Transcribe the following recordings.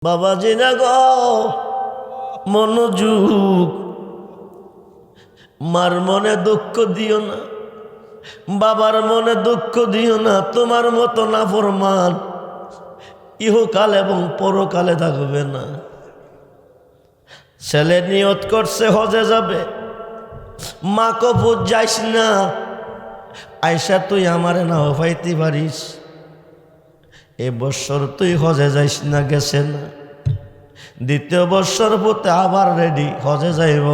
বাবাজি না গো, মনোযোগ। মার মনে দুঃখ দিও না, বাবার মনে দুঃখ দিও না। তোমার মতো নাফরমান ইহকাল এবং পরকালে থাকবে না। ছেলে নিয়ত করছে হজে যাবে, মা কপুর যাইস না, আয়সা তুই আমারে নাও পাইতে পারিস। এ বৎসর তুই হজে যাইস না, গেছে না। দ্বিতীয় বৎসর পথে আবার রেডি, হজে যাইব।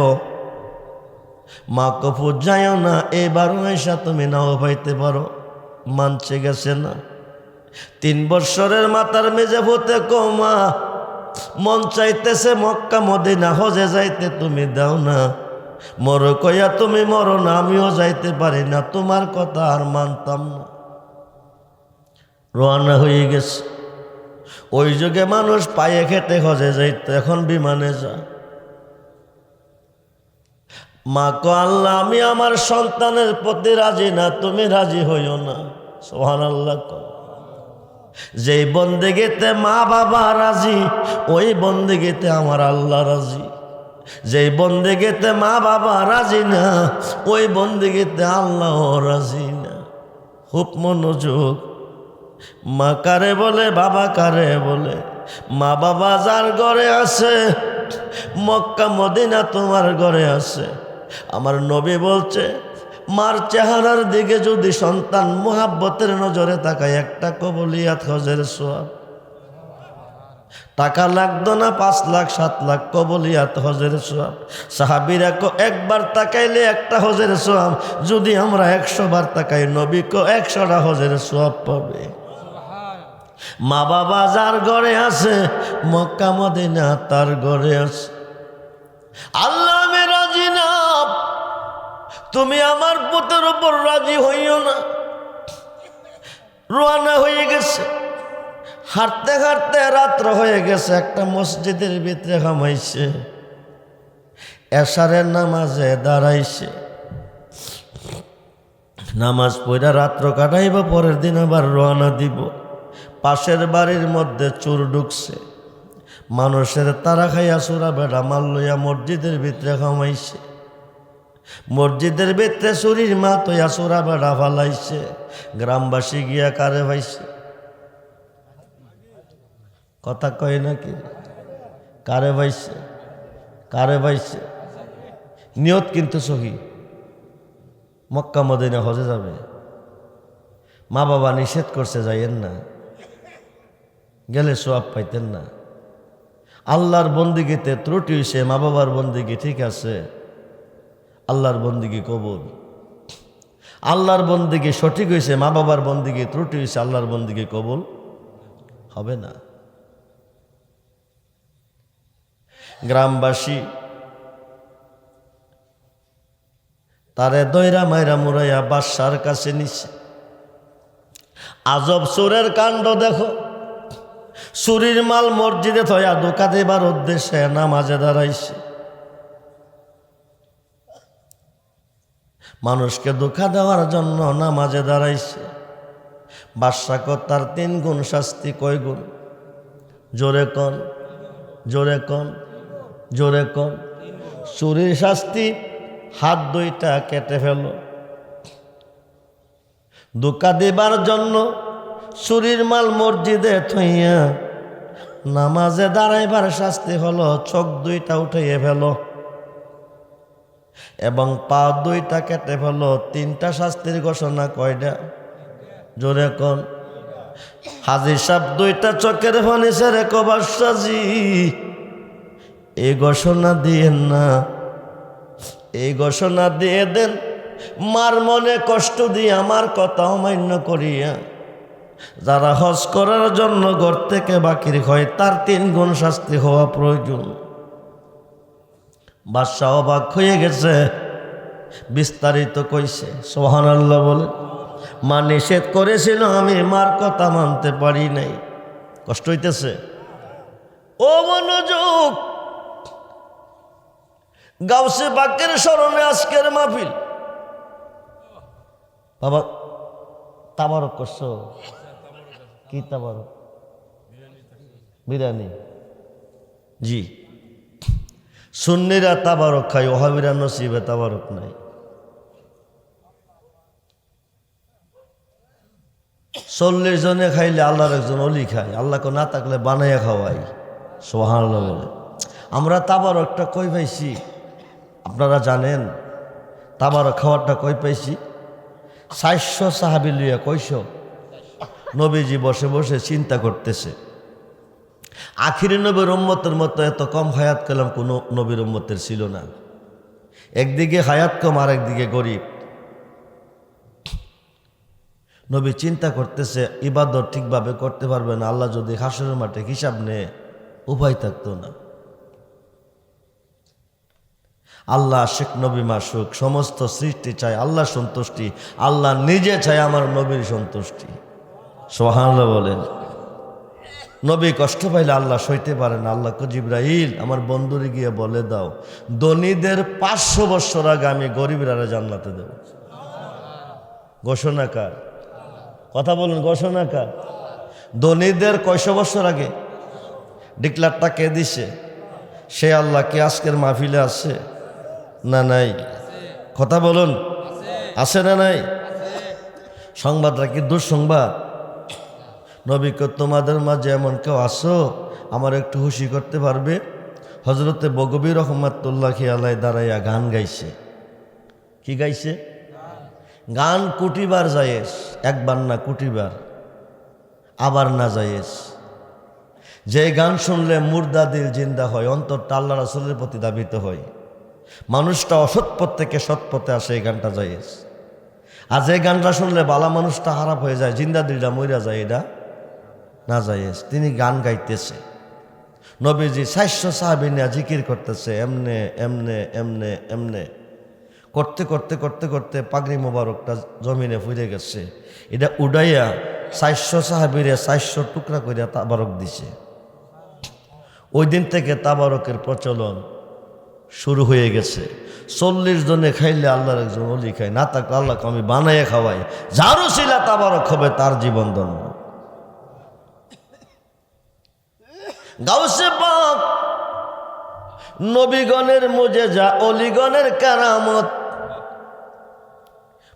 মা কপুর যাইও না, এবারও আয়সা তুমি নাও পাইতে পারো, মানছে, গেছে না। 3 বৎসরের মাথার মেজে পথে কমা মন চাইতেছে মক্কা মদিনা হজে যাইতে, তুমি দাও না। মরো কইয়া তুমি মরো না, আমিও যাইতে পারি না, তোমার কথা আর মানতাম না। রওনা হয়ে গেছে। ওই যুগে মানুষ পায়ে খেতে হজে যাইত, এখন বিমানে যা। মা কো আল্লাহ, আমি আমার সন্তানের প্রতি রাজি না, তুমি রাজি হইও না। সুবহানাল্লাহ। যেই বন্দেগিতে মা বাবা রাজি, ওই বন্দেগিতে আমার আল্লাহ রাজি। যেই বন্দেগিতে মা বাবা রাজি না, ওই বন্দেগিতে আল্লাহ রাজি না। খুব মনোযোগ। মা কারে বলে, বাবা কারে বলে? মা বাবা যার ঘরে আছে, মক্কা মদিনা তোমার ঘরে আছে। আমার নবী বলছে, মার চেহারার দিকে যদি সন্তান মুহাব্বতের নজরে তাকায়, একটা কবুলিয়াত হজের সওয়াব। টাকা লাগতো না, 5 লাখ 7 লাখ, কবুলিয়াত হজের সওয়াব। সাহাবীরা কো একবার তাকাইলে একটা হজের সওয়াব, যদি আমরা 100 বার তাকাই, নবী কো 100টা হজের সওয়াব পাবে। মা বাবা যার ঘরে আছে, মক্কা মদিনা তার ঘরে আছে। আল্লাহ আমি রাজি না, তুমি আমার পুতের উপর রাজি হইও না। রওনা হয়ে গেছে। হাঁটতে হাঁটতে রাত্র হয়ে গেছে। একটা মসজিদের ভিতরে ঘুমাইছে, এশারের নামাজে দাঁড়াইছে। নামাজ পড়া রাত্র কাটাইব, পরের দিন আবার রওনা দিব। পাশের বাড়ির মধ্যে চোর ঢুকছে, মানুষের তারা খাইয়া চোরা বেড়া মাল লইয়া মসজিদের ভিতরে ঘুমাইছে। মসজিদের ভিতরে চুরির মা তৈয়া চোরা বেড়া ফালাইছে। গ্রামবাসী গিয়া কারে পাইছে? কথা কয় নাকি? কারে পাইছে? কারে পাইছে? নিয়ত কিন্তু সহি, মক্কা মদিনা হজে যাবে। মা বাবা নিষেধ করছে, যাইয়েন না, গেলে সওয়াব পাইতেন না। আল্লাহর বন্দিগিতে ত্রুটি হইছে, মা বাবার বন্দিগি ঠিক আছে, আল্লাহর বন্দিগি কবুল। আল্লাহর বন্দিগি সঠিক হয়েছে, মা বাবার বন্দিগি ত্রুটি হয়েছে, আল্লাহর বন্দিগি কবুল হবে না। গ্রামবাসী তারে দইরা মাইরা মুরাইয়া বাদশার কাছে নিছে। আজব চোরের কাণ্ড দেখো। চুরির মাল মসজিদে থয়া ধোকা দেবার উদ্দেশ্যে নামাজে দাঁড়াইছে। মানুষকে ধোকা দেওয়ার জন্য নামাজে দাঁড়াইছে। বাদশা কো তার 3 গুণ শাস্তি। কয় গুণ? জোরে কন, জোরে কন, জোরে কন। চুরির শাস্তি, হাত 2টা কেটে ফেল। ধোকা দেবার জন্য চুরির মাল মসজিদে থইয়া নামাজে দাঁড়াইবার শাস্তি হলো চোখ 2টা উঠাইয়ে ফেল এবং পা 2টা কেটে ফেল। 3টা শাস্তির ঘোষণা। কয়টা? জোরে কন। হাজির সাহেব 2টা চোখের পানি ছেড়ে কো বাদশাজি, এই ঘোষণা দিয়েন না, এই ঘোষণা দিয়ে দেন। মার মনে কষ্ট দিয়ে আমার কথা অমান্য করিয়া যারা হজ করার জন্য ঘর থেকে বাকির হয়, তার 3 গুণ শাস্তি হওয়া প্রয়োজন। বাদশা অবাক হয়ে গেছে, বিস্তারিত কইছে। সুবহানাল্লাহ বলে। মা নিষেধ করেছিল, আমি মার কথা মানতে পারি নাই। কষ্ট হইতেছে? ও মনোযোগ। গাউসে পাকের স্মরণে আজকের মাহফিল। বাবা তাবারক করছো? কি তাবারক? বিরিয়ানি। জি, সুন্নিরা তাবারক খায়, ওহাবিরা নসিবে তাবারক নাই। 40 জনে খাইলে আল্লাহর একজন অলি খায়, আল্লাহকে না থাকলে বানাইয়া খাওয়াই। সুবহানাল্লাহ বলে। আমরা তাবারকটা কই পাইছি আপনারা জানেন? তাবারক খাওয়ারটা কই পাইছি? 400 সাহাবী লইয়া কইশো নবীজি বসে বসে চিন্তা করতেছে, আখিরি নবীর উম্মতের মতো এত কম হায়াত কালাম কোনো নবীর উম্মতের ছিল না। একদিকে হায়াত কম, আর একদিকে গরিব। নবী চিন্তা করতেছে ইবাদত ঠিকভাবে করতে পারবে না, আল্লাহ যদি হাসরের মাঠে হিসাব নেয় উপায় থাকতো না। আল্লাহ আশিক নবী মাসুক, সমস্ত সৃষ্টি চায় আল্লাহ সন্তুষ্টি, আল্লাহ নিজে চায় আমার নবীর সন্তুষ্টি। সুবহানাল্লাহ বলেন। নবী কষ্ট পাইলে আল্লাহ সইতে পারে না। আল্লাহ জিবরাইল আমার বন্ধুরে গিয়ে বলে দাও, ধনীদের 500 বছর আগে আমি গরিবরা জান্নাতে দেব। ঘোষণা কার? কথা বলুন, ঘোষণা কার? ধনীদের কয়শো বছর আগে ডিক্লারটা কে দিছে? সে আল্লাহ কি আজকের মাহফিলে আছে না নাই? কথা বলুন, আছে না নাই? সংবাদটা কি দুঃসংবাদ? নবীকে তোমাদের মাঝে এমন কেউ আসো আমার একটু খুশি করতে পারবে? হজরতে বগবী রহমাতুল্লাহি আলাইহি দাঁড়াইয়া গান গাইছে। কি গাইছে? গান কোটিবার জায়েজ, একবার না কোটিবার, আবার না জায়েজ। যে গান শুনলে মুর্দা দিল জিন্দা হয়, অন্তরটা আল্লাহ রাসূলের প্রতি ধাবিত হয়, মানুষটা অসৎ পথ থেকে সৎ পথে আসে, এই গানটা জায়েজ। আর যে গানটা শুনলে বালা মানুষটা খারাপ হয়ে যায়, জিন্দা দিলটা মইরা যায়, এটা না জায়েজ। তিনি গান গাইতেছে, নবীজি 400 সাহাবী নিয়ে জিকির করতেছে, এমনে এমনে এমনে এমনে করতে করতে করতে করতে পাগড়ি মোবারকটা জমিনে ফুরে গেছে। এটা উড়াইয়া 400 সাহাবীরে 400 টুকরা করিয়া তাবারক দিছে। ওই দিন থেকে তাবারকের প্রচলন শুরু হয়ে গেছে। 40 জনে খাইলে আল্লাহর একজন অলি খায়, না থাকলে আল্লাহকে আমি বানাইয়া খাওয়াই। যার উসিলা তাবারক হবে তার জীবন ধন্য। গাউসে পাক নবীগণের মুজেজা, অলিগণের কারামত,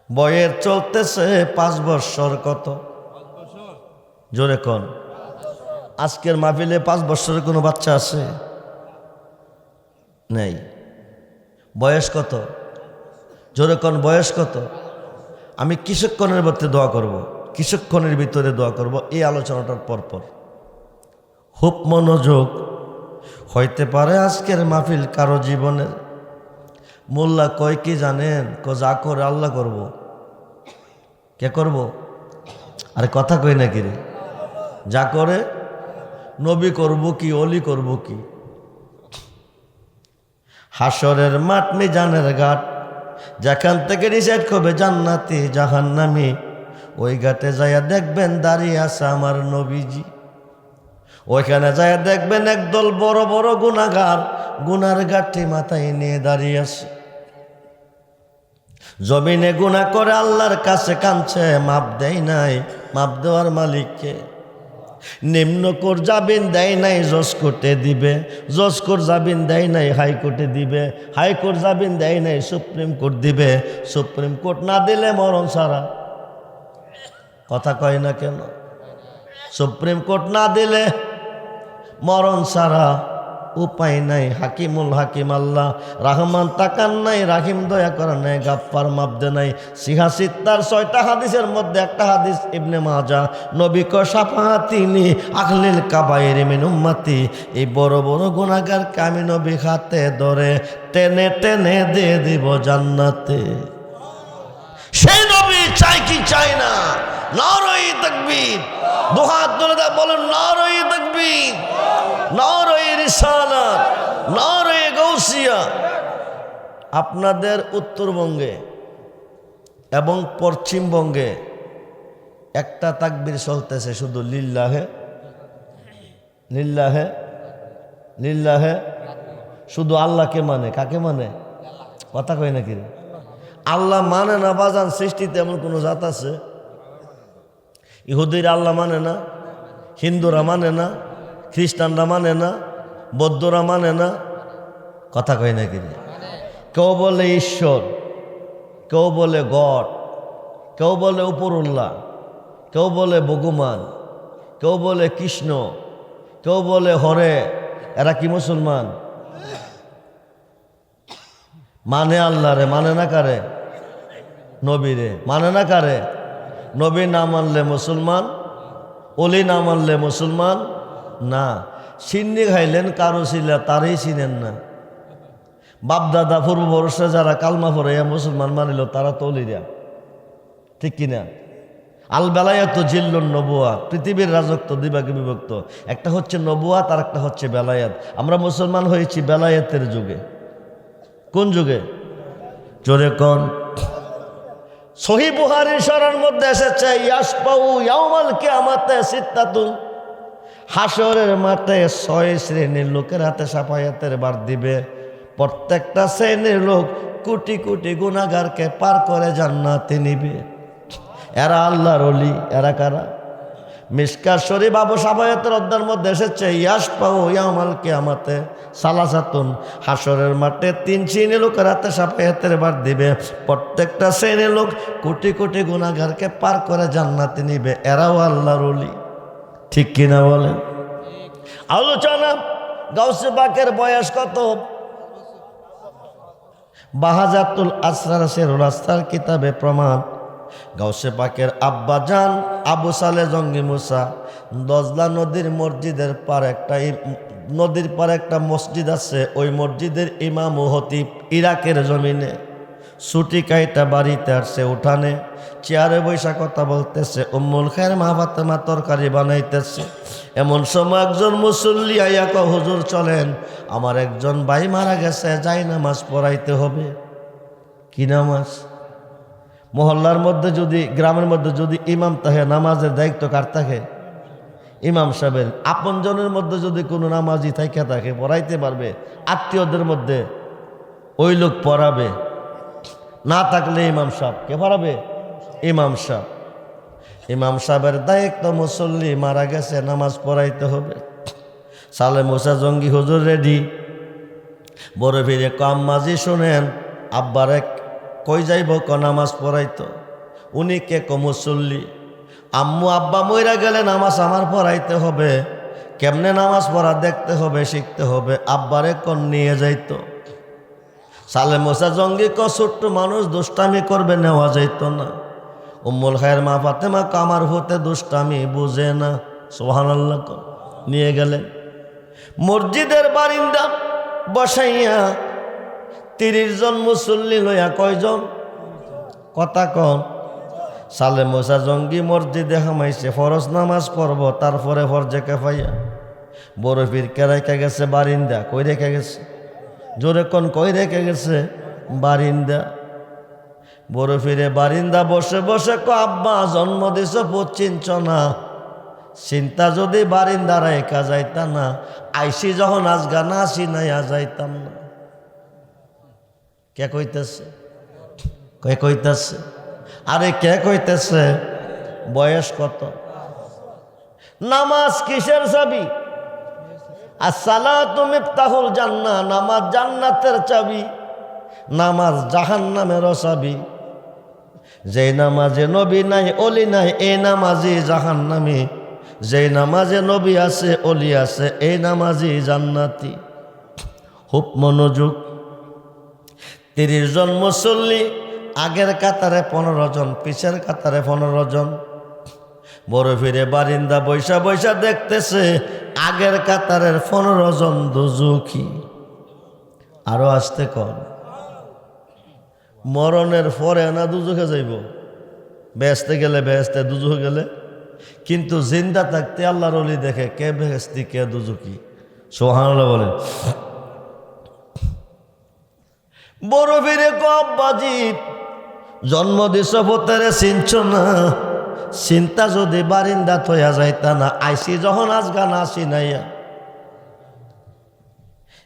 বয়ের চলতেছে 5 বছর। কত জোরে কোন? আজকের মাহফিলে 5 বছরের কোনো বাচ্চা আছে? নেই। বয়স কত? জোরে কোন, বয়স কত? আমি কিছুক্ষণের ভিতরে দোয়া করব, কিছুক্ষণের ভিতরে দোয়া করব এই আলোচনাটার পরপর। খুব মনোযোগ। হইতে পারে আজকের মাহফিল কারো জীবনের। মোল্লা কয় কি জানেন? যা করে আল্লাহ করব। কে করব? আরে কথা কই না কি রে? যা করে নবী করব কি, অলি করব কি? হাসরের মাঠ মিজানের ঘাট, যেখান থেকে ডিসাইড করবে জান্নাতি জাহান্নামী, ওই ঘাটে যাইয়া দেখবেন দাঁড়িয়ে আছে আমার নবীজি। ওইখানে যায় দেখবেন একদল বড় বড় গুনাহগার, গুনার গাঠি মাথায় নিয়ে দাঁড়িয়ে আছে। জমিনে গুনাহ করে আল্লাহর কাছে কাঁদছে, মাপ দেয় নাই। মাপ দেওয়ার মালিককে। নিম্ন কোর জামিন দেয় নাই, জজ কোর্টে দিবে। জজ কোর্ট জামিন দেয় নাই, হাইকোর্টে দিবে। হাইকোর্ট জামিন দেয় নাই, সুপ্রিম কোর্ট দিবে। সুপ্রিম কোর্ট না দিলে মরণ ছাড়া। কথা কয় না কেন? সুপ্রিম কোর্ট না দিলে মরণ ছাড়া উপায় নাই। হাকিমুল হাকিম আল্লাহ, রাহমান তাকান নাই, রাহিম দয়া করেন নাই, গাফফার মাপ দে নাই। সিহাসিত্তার 6টা হাদিসের মধ্যে একটা হাদিস ইবনে মাজাহ, নবী ক শাফাআতিনি আহলিল কাবায়ের মিন উম্মতি। এই বড় বড় গুনাহগারকে আমি নবী হাতে ধরে টেনে টেনে দিয়ে দিব জান্নাতে। সেই নবী চাই কি চাই না? নারায়ে তাকবীর। দুহাত তুলে বলেন নারায়ে তাকবীর, নারায়ে রিসালাত, নারায়ে গাউসিয়া। আপনাদের উত্তরবঙ্গে এবং পশ্চিমবঙ্গে একটা তাকবীর চলতেছে শুধু, লিল্লাহে লিল্লাহে লিল্লাহে। শুধু আল্লাহকে মানে। কাকে মানে? কথা কয় নাকি? আল্লাহ মানে না বাজান। সৃষ্টিতে এমন কোনো জাত আছে? ইহুদিরা আল্লাহ মানে না, হিন্দুরা মানে না, খ্রিস্টানরা মানে না, বৌদ্ধরা মানে না, কথা কয় নাকি? কেউ বলে ঈশ্বর, কেউ বলে গড, কেউ বলে উপরুল্লাহ, কেউ বলে ভগবান, কেউ বলে কৃষ্ণ, কেউ বলে হরে। এরা কি মুসলমান? মানে আল্লাহ রে, মানে না কারে? নবীরে মানে না কারে? নবী না মানলে মুসলমান, অলি না মানলে মুসলমান না। সিন্নি খাইলেন কারো ছিলা, তারই চিনেন না। বাপদাদা পূর্ববর্ষে যারা কালমা পড়ে মুসলমান মানিল তারা তো অলিরা, ঠিক কিনা? আল বেলায়াত জিল্লুন নবুয়া, পৃথিবীর রাজত্ব দুইভাগে বিভক্ত, একটা হচ্ছে নবুয়াত আর একটা হচ্ছে বেলায়াত। আমরা মুসলমান হয়েছি বেলায়াতের যুগে। কোন যুগে? জোরে কোন? সহিহ বুখারীর শরীর মধ্যে এসেছে ইয়াসপাউ ইয়াউমাল কিয়ামাতে সিত্তাতুন, হাসরের মাঠে 6 শ্রেণীর লোকের হাতে শাফায়াতের ভার দিবে। প্রত্যেকটা শ্রেণীর লোক কোটি কোটি গুনাহগারকে পার করে জান্নাতে নিবে। এরা আল্লাহর ওলি। এরা কারা? মিশকাত শরীফ আবু শাফায়াতের অধ্যায়ের মধ্যে এসেছে ইয়াসপাউ ইয়াউমাল কিয়ামাতে সালাসাতুন, হাসরের মাঠে 3 শ্রেণীর লোকের হাতে শাফায়াতের ভার দিবে। প্রত্যেকটা শ্রেণীর লোক কোটি কোটি গুনাহগারকে পার করে জান্নাতে নিবে। এরাও আল্লাহর ওলি, ঠিক কিনা বলেন? আলোচনা গাউসে পাকের বয়স কত? বাহাজাতুল আসরার সেরুল আসরার কিতাবে প্রমাণ। গাউসে পাকের আব্বা জান আবু সালে জঙ্গি মুসা দজলা নদীর মসজিদের পার নদীর পার একটা মসজিদ আছে, ওই মসজিদের ইমাম ও হতিব ইরাকের জমিনে ছুটি কাইটা বাড়িতে আসছে, উঠানে চেয়ারে বৈশা কথা বলতেছে। উম্মুল খায়ের মা ফাতেমা তরকারি বানাইতেছে। এমন সময় একজন মুসল্লি আইয়া কয়, হুজুর চলেন, আমার একজন ভাই মারা গেছে, যাই নামাজ পড়াইতে হবে। কি নামাজ? মহল্লার মধ্যে যদি, গ্রামের মধ্যে যদি ইমাম থাকে, নামাজের দায়িত্ব কার থাকে? ইমাম সাহেবের। আপনজনের মধ্যে যদি কোনো নামাজি থাকে পড়াইতে পারবে, আত্মীয়দের মধ্যে ওই লোক পড়াবে। না থাকলে ইমাম সাহেব কে পড়াবে? ইমাম সাহেব। ইমাম সাহেবের দায়িত্ব, মুসল্লি মারা গেছে, নামাজ পড়াইতে হবে। সালে মুসা জঙ্গি হুজুর রেডি। বড় ফিরে কম মাঝি শুনেন, আব্বারে কই যাইব? নামাজ পড়াইতো। উনি কে? মুসল্লি। আম্মু আব্বা মইরা গেলে নামাজ আমার পড়াইতে হবে। কেমনে নামাজ পড়া দেখতে হবে, শিখতে হবে। আব্বারে কোন নিয়ে যাইতো। সালে মুসা জঙ্গি ছোট্ট মানুষ, দুষ্টামি করবে, নেওয়া যাইতো না। উম্মুল খায়ের মা ফাতেমা কামার হতে দুষ্টামি বুঝে না, সুবহানাল্লাহ। নিয়ে গেলেন মসজিদের বারিন্দা বসাইয়া। 30 জন মুসল্লি লইয়া, কয়জন? কথা কন। সালে মুসা জঙ্গি মসজিদে হামাইছে, ফরজ নামাজ পড়ব, তারপরে ফরজে কিফায়া। বড় পীর কে রেখে গেছে? বারিন্দা। কই রেখে গেছে? জোরে কোন, কই রেখে গেছে? বারিন্দা। বড় ফিরে বারিন্দা বসে বসে আব্বা জন্ম দিছ চিনছ না, চিন্তা যদি বারিন্দারা একা যাইতা না, আইসি যখন আজগা না চিনাইয়া যাইতাম না। কে কইতেছে? কে কইতেছে? আরে কে কইতেছে? বয়স কত? নামাজ কিসের চাবি? আসসালাতু মিফতাহুল জান্নাহ, নামাজ জান্নাতের চাবি, নামাজ জাহান্নামেরও চাবি। যে নামাজে নবী নাই, অলি নাই, এই নামাজি জাহান্নামী। যে নামাজে নবী আছে, অলি আছে, এই নামাজি জান্নাতি। খুব মনোযোগ। 30 জন মুসল্লি, আগের কাতারে 15 জন, পিছের কাতারে 15 জন। বড় ফিরে বারিন্দা বৈশা বৈশা দেখতেছে, আগের কাতারের 15 জন দুজুকি। আরো আসতে কন। মরণের পরে না দুজুকে যাইব? বেহেশতে গেলে বেহেশতে, দুজুকে গেলে। কিন্তু জিন্দা থাকতে আল্লাহর ওলি দেখে কে বেহেশতি কে দুজুকি। সুবহানাল্লাহ বলে। বড় ফিরে কব্বাজি জন্ম দিছ পথেরে চিনছ না, চিন্তা যদি বারিন্দা থইয়া যাইতা না, আইসি যখন আজগা না চিনাইয়া।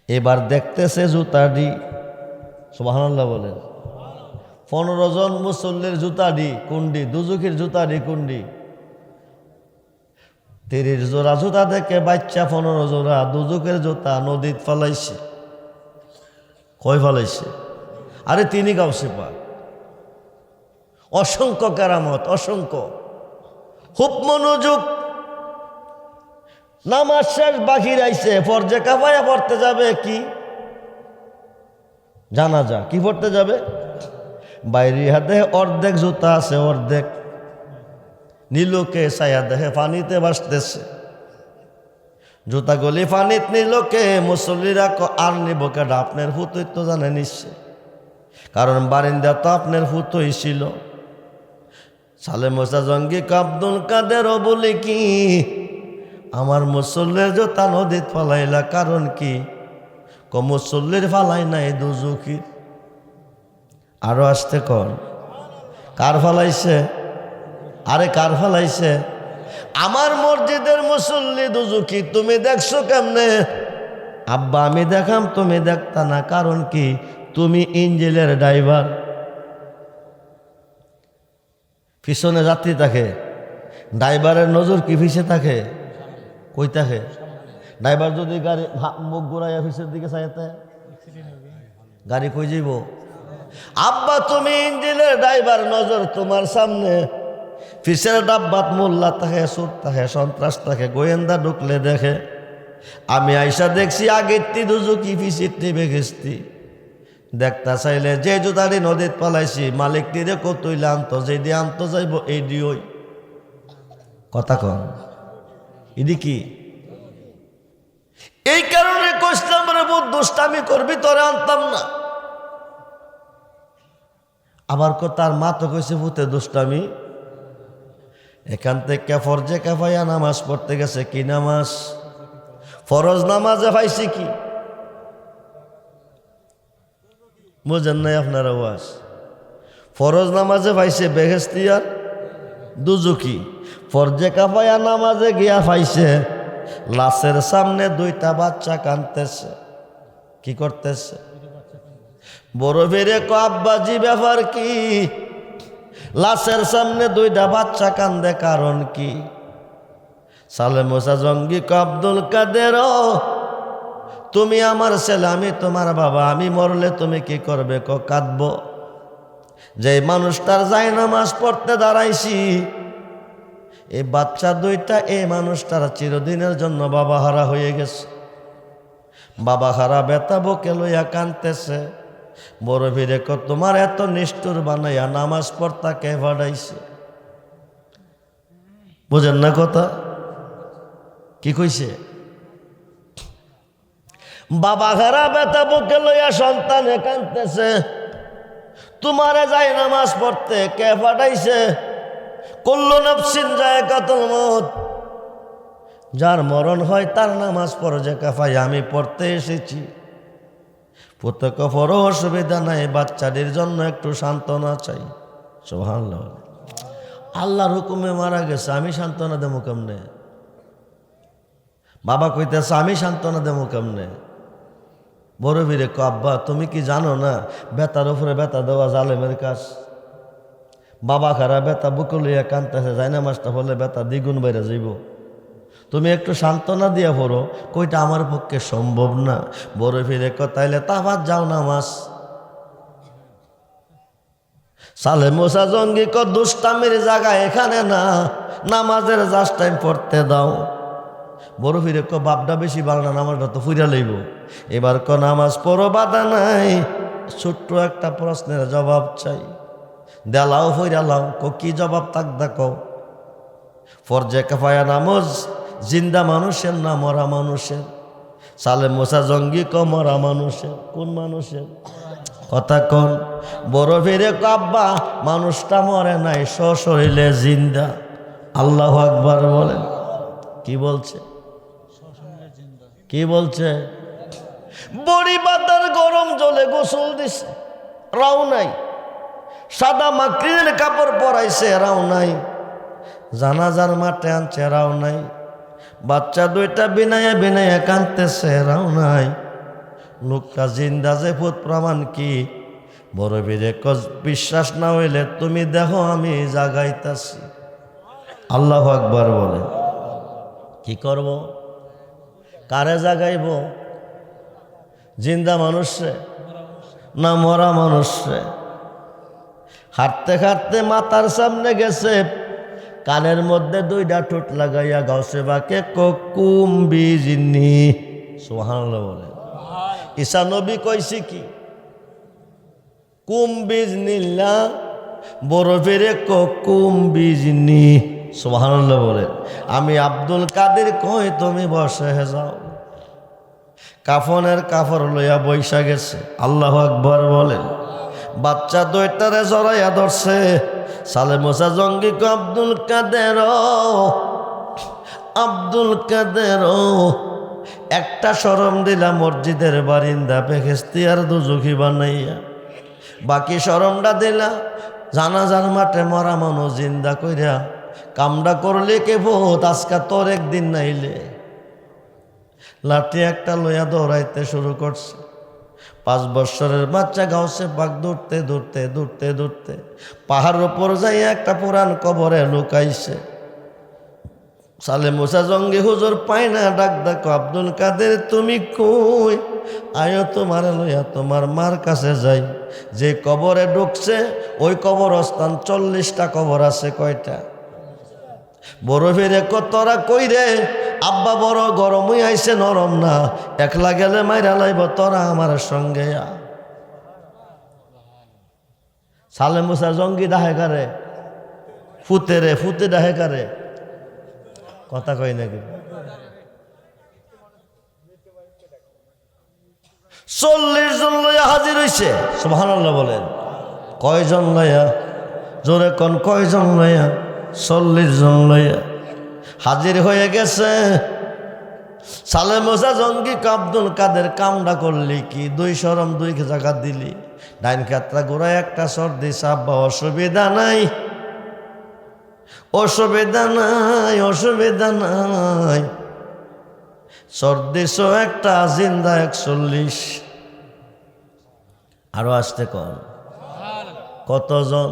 এবার দেখতেছে জুতাডি। সুবহানাল্লাহ বলেন। 15 জন মুসল্লির জুতাডি কুন্ডি, দুজুকির জুতাডি কুন্ডি। 30 জোড়া জুতা দেখে বাচ্চা 15 জোড়া দুজকের জুতা নদীত ফালাইছে। কই ফালাইছে? আরে তিনি গাউসে পাক। অসংখ্য কেরামত, অসংখ্য। খুব মনোযোগ। নামাজ শেষ, বাহির আইছে, ফরজে কাফায়া পড়তে যাবে কি জানাজা, কি পড়তে যাবে? বাইরে হাতে অর্ধেক জুতা আছে, অর্ধেক নীলকে ছায়া দেখে পানিতে ভাসতেছে। জুতা গলি পানিত নীলকে মুসল্লিরা আর নিব কেডা? আপনার ফুতই তো জানে নিশ্চয়, কারণ বারিন্দা তো আপনার ফুতই ছিল। সালে মোসা জঙ্গি আব্দুল কাদের বলে কি আমার মুসল্লির জুতা নদীত ফালাইলা, কারণ কি? মুসল্লির ফালাই নাই দুজুকি। আরো আসতে কর, কার ফালাইছে? আরে কার ফালাইছে? আমার মসজিদের মুসল্লি দুজুকি। তুমি দেখছো কেমনে? আব্বা আমি দেখাম, তুমি দেখতা না, কারণ কি? তুমি ইঞ্জিনের ড্রাইভার। পিছনে যাত্রী থাকে, ড্রাইভারের নজর কি পিছে থাকে? কই থাকে? ড্রাইভার যদি গাড়ি মুখ ঘুরাইয়া পিছের দিকে চাইতে গাড়ি কই যাইব? আব্বা তুমি ইঞ্জিনের ড্রাইভার, নজর তোমার সামনে। পিছের ডাব্বাত মোল্লা থাকে, সুর থাকে, সন্ত্রাস থাকে, গোয়েন্দা ঢুকলে দেখে। আমি আইসা দেখছি আগের দুজুকি পিছির টিপে গেছি। দেখতা চাইলে যে জুতারি নদীত পালাইছি মালিক তীরে কতইলে আনতো, যে দিয়ে আনতো যাইব এই দিওই। কথা কন, ইদি কি? এই কারণে কইলাম রে বহুত দুষ্টামি করবি, তোরে আনতাম না। আবার তার মা তো কইছে ভূতে দুষ্টামি। এখান থেকে ফরজে কাফায়া নামাজ পড়তে গেছে। কি নামাজ? ফরজ নামাজে পাইছি কি? বুঝেন নাই আপনার আওয়াজ? ফরজ নামাজে পাইছে বেহেশতি আর দুজুকি। ফরজে কাফায়া নামাজে গিয়া পাইছে লাশের সামনে 2টা বাচ্চা কাঁদতেছে। কি করতেছে? বড় ফিরে কো আব্বাজি ব্যাপার কি? লাশের সামনে 2টা বাচ্চা কান্দে, কারণ কি? সালে মোসা জঙ্গি কো আব্দুল কাদের তুমি আমার ছেলে, আমি তোমার বাবা, আমি মরলে তুমি কি করবে? কো কাঁদব। যে মানুষটার যাই নামাজ পড়তে দাঁড়াইছি, এই বাচ্চা 2টা এই মানুষটার চিরদিনের জন্য বাবা হারা হয়ে গেছে। বাবা হারা বেতা বুকে লইয়া কাঁদতেছে। বড় ভিড়ে কো তোমার এত নিষ্ঠুর বানাইয়া নামাজ পড়তা কে ভাড়াইছে? বুঝেন না কথা? কি কইছে? বাবা হারা বেতা বুকে লইয়া সন্তানে কাঁদতেছে, তোমারে যাই নামাজ পড়তে কে পাঠাইছে? কুল্লু নাফসিন যায়কাতুল মউত, যার মরণ হয় তার নামাজ ফরজে কাফায়া আমি পড়তে এসেছি। প্রত্যেক পড়ো, অসুবিধা নাই, বাচ্চাদের জন্য একটু সান্ত্বনা চাই। সুবহানাল্লাহ। আল্লাহর হুকুমে মারা গেছে, আমি সান্ত্বনা দেবো কেমনে? বাবা কইতেছে আমি সান্ত্বনা দেবো কেমনে? বড় বীরে কো আব্বা তুমি কি জানো না বেতার উপরে বেতা দেওয়া জালেমের কাজ? বাবা খারা বেতা বুকে লইয়া কানতেছে, যাই না মাসটা হলে বেতা দ্বিগুণ বাইরে যাইব। তুমি একটু সান্ত্বনা দিয়া পড়ো। কইটা আমার পক্ষে সম্ভব না। বড় ফিরে তাইলে তাফাত যাও নামাজ। সালে মোসা জঙ্গি ক দুষ্টামির জায়গা এখানে না, নামাজের জাস্ট টাইম পড়তে দাও। বড় ফিরে ক বাপটা বেশি ভালো না, নামাজটা তো ফুইরা লইব। এবার ক নামাজ পড়ো, বাধা নাই, ছোট্ট একটা প্রশ্নের জবাব চাই। দেলাও ফুইরা লাও। কি জবাব তাক দেখো? ফরজে কাফায়া নামাজ জিন্দা মানুষের না মরা মানুষের? সালে মোসা জঙ্গি ক মরা মানুষের। কোন মানুষের কথা কন? বড় ফিরে কাব্বা মানুষটা মরে নাই, সশরীরে জিন্দা। আল্লাহু আকবার বলেন। কি বলছে? কি বলছে? বড়ি বাতার গরম জলে গোসল দিছে, রাও নাই। সাদা মাকড়ির কাপড় পরাইছে, রাও নাই। জানাজার মাঠে আনছে, রাও নাই। বাচ্চা 2টা বিনায়া বিনায়া কাঁদতেছে, রাও নাই। লোকটা জিন্দা যে ভূত প্রমাণ কি? বড় বীরে বিশ্বাস না হইলে তুমি দেখো আমি জাগাইতাছি। আল্লাহু আকবার বলে। কি করব? কারে জাগাইব? জিন্দা মানুষে না মরা মানুষে? হাঁটতে হাঁটতে মাথার সামনে গেছে, কানের মধ্যে দুইটা ঠোঁট লাগাইয়া গাউসে বাকে কুম বিজিনি। সুবহানাল্লাহ বলে। ঈসা নবী কইছে কি? কুম বিজনিল্লাহ, বরফের কুম বিজনি। সুবহানাল্লাহ বলে। আমি আব্দুল কাদের কই তুমি বসে যাও। কাফনের কাপড় লইয়া বৈশা গেছে। আল্লাহু আকবার বলেন। বাচ্চা দুইটারে জড়াইয়া ধরছে। সালে মোসা জঙ্গি কো আব্দুল কাদের, আব্দুল কাদের একটা শরম দিলা মসজিদের বারিন্দা বেহেশতি আর দুজখি বানাইয়া, বাকি শরমটা দিলা জানাজার মাঠে মরা মানুষ জিন্দা কইরা কামডা করলে কে ভূত আজকা তোর একদিন নাইলে। লাঠি একটা লইয়া দৌড়াইতে শুরু করছে। 5 বছরের বাচ্চা গাউসে পাক দৌড়তে দৌড়তে দৌড়তে দৌড়তে পাহাড়ের উপর যাইয়া একটা পুরান কবরে লুকাইছে। সালে মুসা জঙ্গি হুজুর পায় না, ডাক ডাকো আব্দুল কাদের তুমি কই? আয়ো তোমার লইয়া তোমার মার কাছে যাই। যে কবরে ঢুকছে ওই কবরস্থান 40টা কবর আছে। কয়টা? বড় ফিরে তোরা কই রে? আব্বা বড় গরম হই আইছে, নরম না, একলা গেলে মাইরা লাইব, তোরা আমার সঙ্গে। সালে মুসা জঙ্গি ডাহে কারে? ফুতে রে, ফুতে ডাহে কারে? কথা কই নাকি? 40 জন লইয়া হাজির হইছে। সুবহানাল্লাহ বলেন। কয়জন লইয়া? জোরে কোন কয়জন লইয়া? 40 জন লইয়া হাজির হয়ে গেছে। সালে মোসা জঙ্গি আব্দুল কাদের কামডা করলি কি? 2 শরম 2 জায়গা দিলি, ডাইন কাতরা গোড়ায় একটা সর্দি সাব্বা। অসুবিধা নাই, অসুবিধা নাই, অসুবিধা নাই। সর্দি একটা জিন্দা 41। আরো আসতে কন কতজন?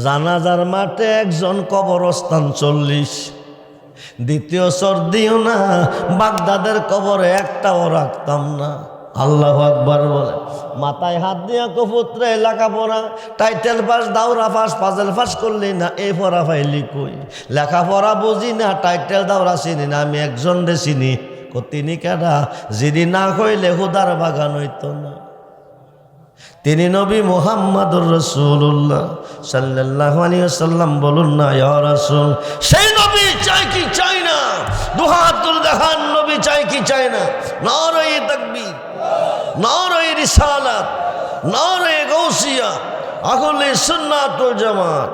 জানাজার মাঠে একজন, কবরস্থান 40। দ্বিতীয় সর্দিও না, বাগদাদের কবরে একটাও রাখতাম না। আল্লাহু আকবার বলে। মাথায় হাত দিয়া কপুত্রে লেখাপড়া, টাইটেল পাস, দাওরা পাস, পাজেল পাস করলি না, এই পড়া পাইলি কই? লেখাপড়া বুঝি না, টাইটেল দাওরা চিনি না, আমি একজন রে চিনি। তিনি কেডা? যিনি না হইলে হুদার বাগান হইত না। তিনি নবী মুহাম্মদুর রাসূলুল্লাহ সাল্লাল্লাহু আলাইহি ওয়াসাল্লাম। বলুন না ইয়া রাসূল। সেই নবী চাই কি চাই না? দুহাত তুলে দেখান, নবী চাই কি চাই না? নারায়ে তাকবীর, নারায়ে রিসালাত, নারায়ে গাউসিয়া, আহলে সুন্নাত ওয়াল জামাত।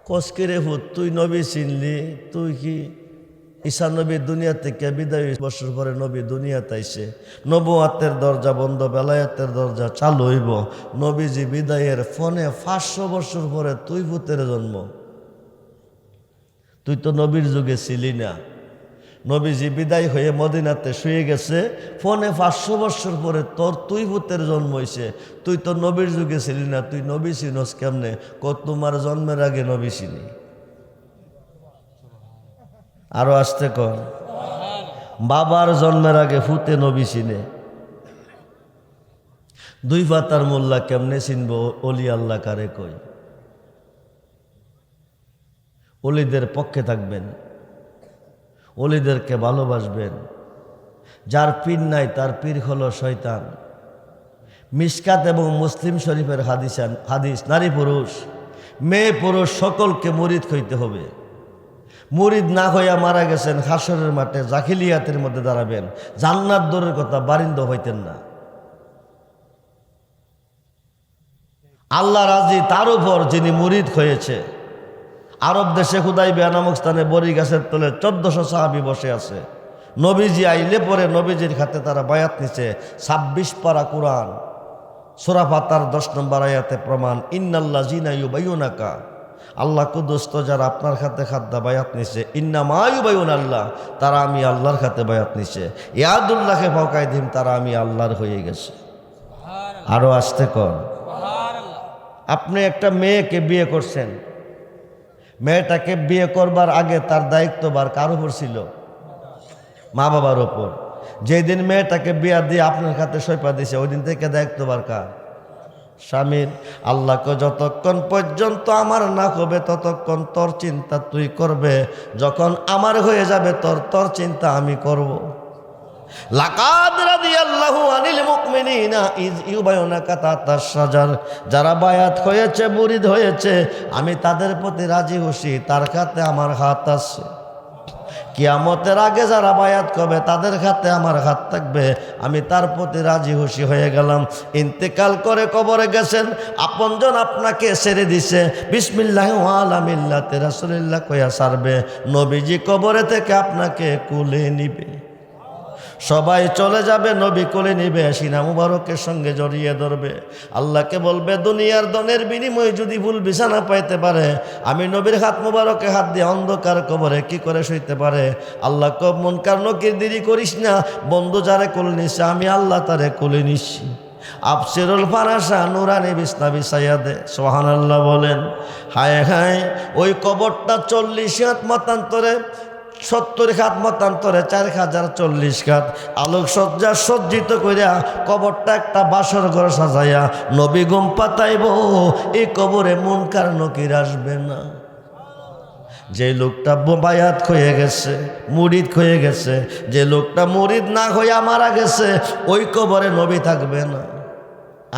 কসকিরে হুত, তুই নবী চিনলি? তুই কি? ঈসা নবী দুনিয়া থেকে বিদায়, 20 বছর পরে নবী দুনিয়াতে আইছে। নবুয়াতের দরজা বন্ধ, বেলায়েতের দরজা চালু হইব। নবীজি বিদায়ের ফোনে 500 বছর পরে তুই ভূতের জন্ম। তুই তো নবীর যুগে ছিলি না। নবীজি বিদায় হয়ে মদিনাতে শুয়ে গেছে, ফোনে 500 বছর পরে তুই ভূতের জন্ম হয়েছে। তুই তো নবীর যুগে ছিলি না, তুই নবী চিনস কেমনে? তোমার জন্মের আগে নবী চিনি। আরো আসতে কর। বাবার জন্মের আগে ফুতে নবী চিনে। 2 পাতার মোল্লা কেমনে চিনব অলি আল্লাহ কারে কই? অলিদের পক্ষে থাকবেন, অলিদেরকে ভালোবাসবেন। যার পীর নাই তার পীর হলো শয়তান। মিশকাত এবং মুসলিম শরীফের হাদিস, নারী পুরুষ, মেয়ে পুরুষ সকলকে মুরিদ হইতে হবে। মুরিদ না হইয়া মারা গেছেন, হাসরের মাঠে জাহিলিয়াতের মধ্যে দাঁড়াবেন। জান্নাত দূরের কথা, বারিন্দ হইতেন না। আল্লাহ রাজি তার উপর যিনি মুরিদ হয়েছে। আরব দেশে হুদাইবিয়া নামক স্থানে বড়ি গাছের তলে 1400 সাহাবী বসে আছে। নবীজি আইলে পরে নবীজির হাতে তারা বায়াত নিছে। 26 পারা কোরআন, সূরা ফাতিহার 10 নম্বর আয়াতে প্রমাণ, ইন্নাল্লাযিনা ইউবাইয়ুনাকা, আল্লাহ কুদুস্ত যারা আপনার খাতে খাদ্যা বায়াত নিছে, ইন্নামা ইউবাইয়ুনাল্লাহ, তারা আমি আল্লাহর খাতে বায়াত নিছে। ইয়াদুল্লাহে ফাওকাইদিম, তারা আমি আল্লাহর হয়ে গেছে। আরো আসতে কর। আপনি একটা মেয়েকে বিয়ে করছেন, মেয়েটাকে বিয়ে করবার আগে তার দায়িত্বভার কার উপর ছিল? মা বাবার ওপর। যেদিন মেয়েটাকে বিয়া দিয়ে আপনার হাতে সইপা দিছে ওই দিন থেকে দায়িত্বভার কার? স্বামীর। আল্লাহকে যতক্ষণ পর্যন্ত আমার না হবে ততক্ষণ তোর চিন্তা তুই করবে, যখন আমার হয়ে যাবে তোর চিন্তা আমি করব। লাকাদ রাদিয়াল্লাহু আনিল মুমিনিনা ইজ ইউবায়ুনাকা তাহতাশ শাজার, যারা বায়াত হয়েছে মুরিদ হয়েছে আমি তাদের প্রতি রাজি খুশি, তার হাতে আমার হাত আছে। কিয়ামতের আগে যারা বায়াত করবে তাদের হাতে আমার হাত থাকবে, আমি তার প্রতি রাজি খুশি হয়ে গেলাম। ইন্তেকাল করে কবরে গেছেন, আপনজন আপনাকে ছেড়ে দিছে, বিসমিল্লাহি ওয়া আলা মিল্লাতি রাসূলিল্লাহ কইয়া সারবে, নবীজি কবরে থেকে আপনাকে কুলে নিবে। সবাই চলে যাবে, নবী কোলে নিবে, সিনা মুবারকের সঙ্গে জড়িয়ে ধরবে। আল্লাহকে বলবে দুনিয়ার ধনের বিনিময়ে যদি ভুল বিছানা পাইতে পারে, আমি নবীর হাত মুবারকে হাত দিয়ে অন্ধকার কবরে কি করে শুইতে পারে? আল্লাহ কব মুনকার নকির দেরি করিস না, বন্ধু যারে কোলে নিচ্ছে আমি আল্লাহ তারে কোলে নিচ্ছি। আফসিরুল ফারাসা নুরানি বিছনা বিছাইয়া দে, সুবহানাল্লাহ বলেন। হায় হায়, ওই কবরটা 40 হাত মতান্তরে, 70 হাত মতান্তরে 4040 হাত আলোক সজ্জা সজ্জিত করিয়া কবরটা একটা বাসর ঘর সাজাইয়া নবী ঘুম পাতাইব। এই কবরে মুনকার নকির আসবে না। যে লোকটা বায়াত হয়ে গেছে, মুরিদ হয়ে গেছে, যে লোকটা মুরিদ না হইয়া মারা গেছে, ওই কবরে নবী থাকবে না,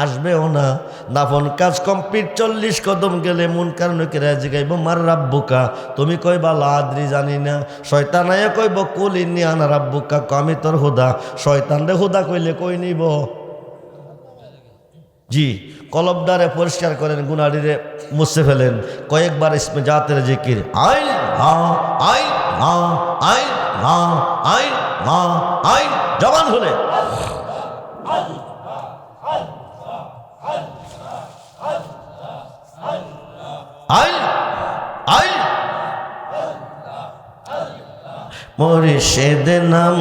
আসবেও না। দাফন কাজ কমপ্লিট, 40 কদম গেলে মুনকার নকিরা জিগাইব মার রাব্বুকা, তুমি কইবা লা আদরি জানি না। শয়তান আয়া কইব কুল ইন্নী আনা রাব্বুকা, আমি তোর হুদা। শয়তান রে হুদা কইলে কই নিব? জি, কলবদারে পরিষ্কার করেন, গুনাহীরে মুছে ফেলেন, কয়েকবার ইসমে জাতের জিকির আইন মা আইন মা আইন মা আইন মা আইন, জবান খুলে আইন আইন। মুর্শিদ নাম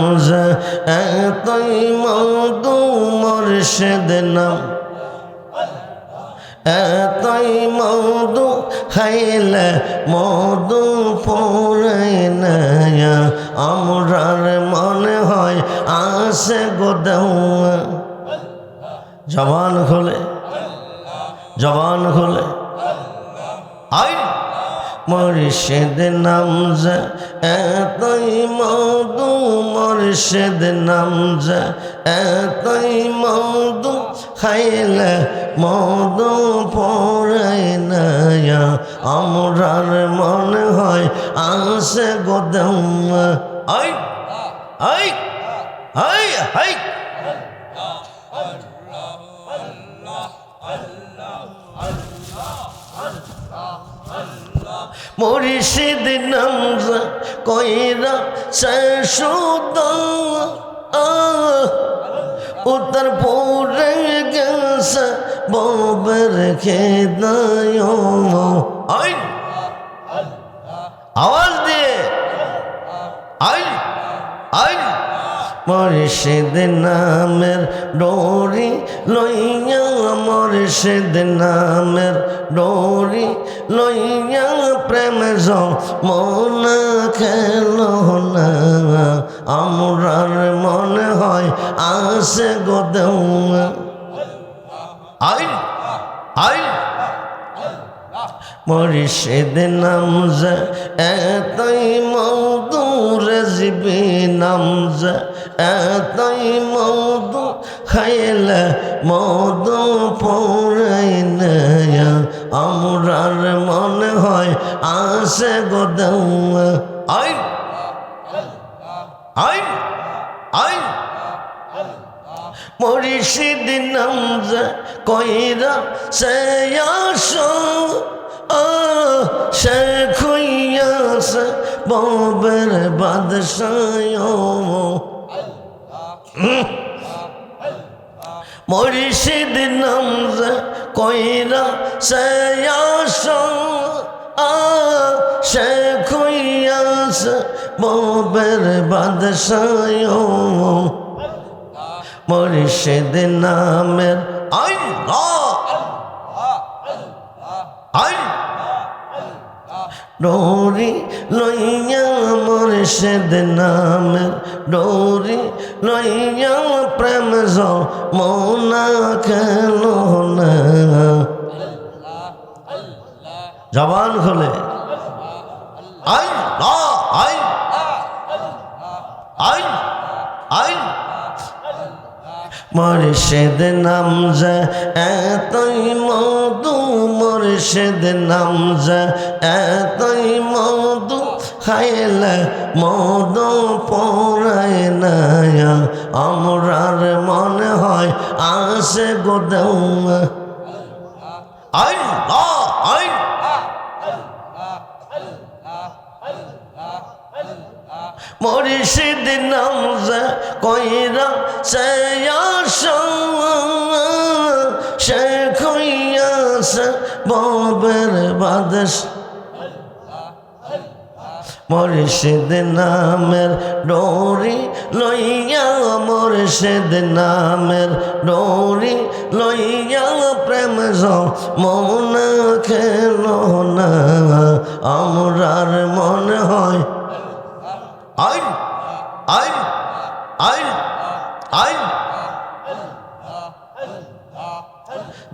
এতই মধু, মুর্শিদ নাম এতই মধু, খাইলে মধু পড়াই না, আমরার মনে হয় আসে গোদাউয়া। জবান খোলে, জবান খোলে আইন। মুর্শিদ নাম এতই মধু, মুর্শিদ নাম এতই মধু, খাইলে মধু পড়াই না, আমরার মনে হয় আসে গোদাউয়া। আই আই আই আই। মুর্শিদ নাম কইরা শেষুদ উত্তর পড়ে গেছে ববের খেদায়। আইন, আওয়াজ দিয়ে আইন আইন। মুর্শিদ নামের ডোরি লইয়া, মুর্শিদ নামের ডোরি লইয়া প্রেম মনা খেল না, আমরার মনে হয় আসে গোদাউয়া। আইন আইন। মুর্শিদ নাম এতই মধু, রেজিবি নাম এতই মধু, খাইলে মধু পড়াই না, আমরার মনে হয় আসে গোদাউয়া। আইন আইন আইন। মুর্শিদ নাম কইরা সে আসো, শেখ হইয়াছে ববের বাদশায়। মুর্শিদ নাম কইরা সে আসো, শেখ হইয়াছে ববের বাদশায়। মুর্শিদ নামের আইন আইন। ডোরি লইয়া মুর্শিদ নামের ডোরি লইয়া প্রেম যমুনা খেলো না জবান খুলে আল্লাহ মুর্শিদ নাম যে এতই মধু মুর্শিদ নাম যে এতই মধু খাইলে মধু পড়ায় না আমরার মনে হয় আসে গোদেউমা আল্লাহ মুর্শিদ নাম যে কইরা সে শেখ হইয়াছে ববের বাদশ মুর্শিদ নামের ডোরি লইয়া মুর্শিদ নামের ডোরি লইয়া প্রেম যমুনা খেলো না আমরার মনে হয় আইন আইন আইন আইন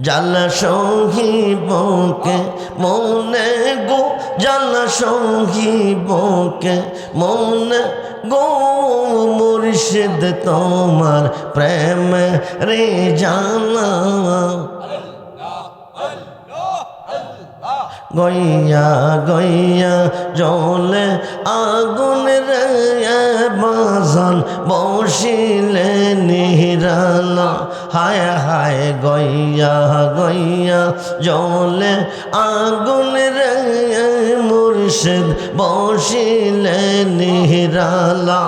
জালা সঙ্গীবকে মনে গো জালা সঙ্গীবকে মনে গো মুর্শিদ তোমার প্রেম রে জানা গইয়া গইয়া জলে আগুন রে বাজান বসিলে নিরালা হায় হায় গইয়া গইয়া জলে আগুন রে মুর্শিদ বসিলে নিরালা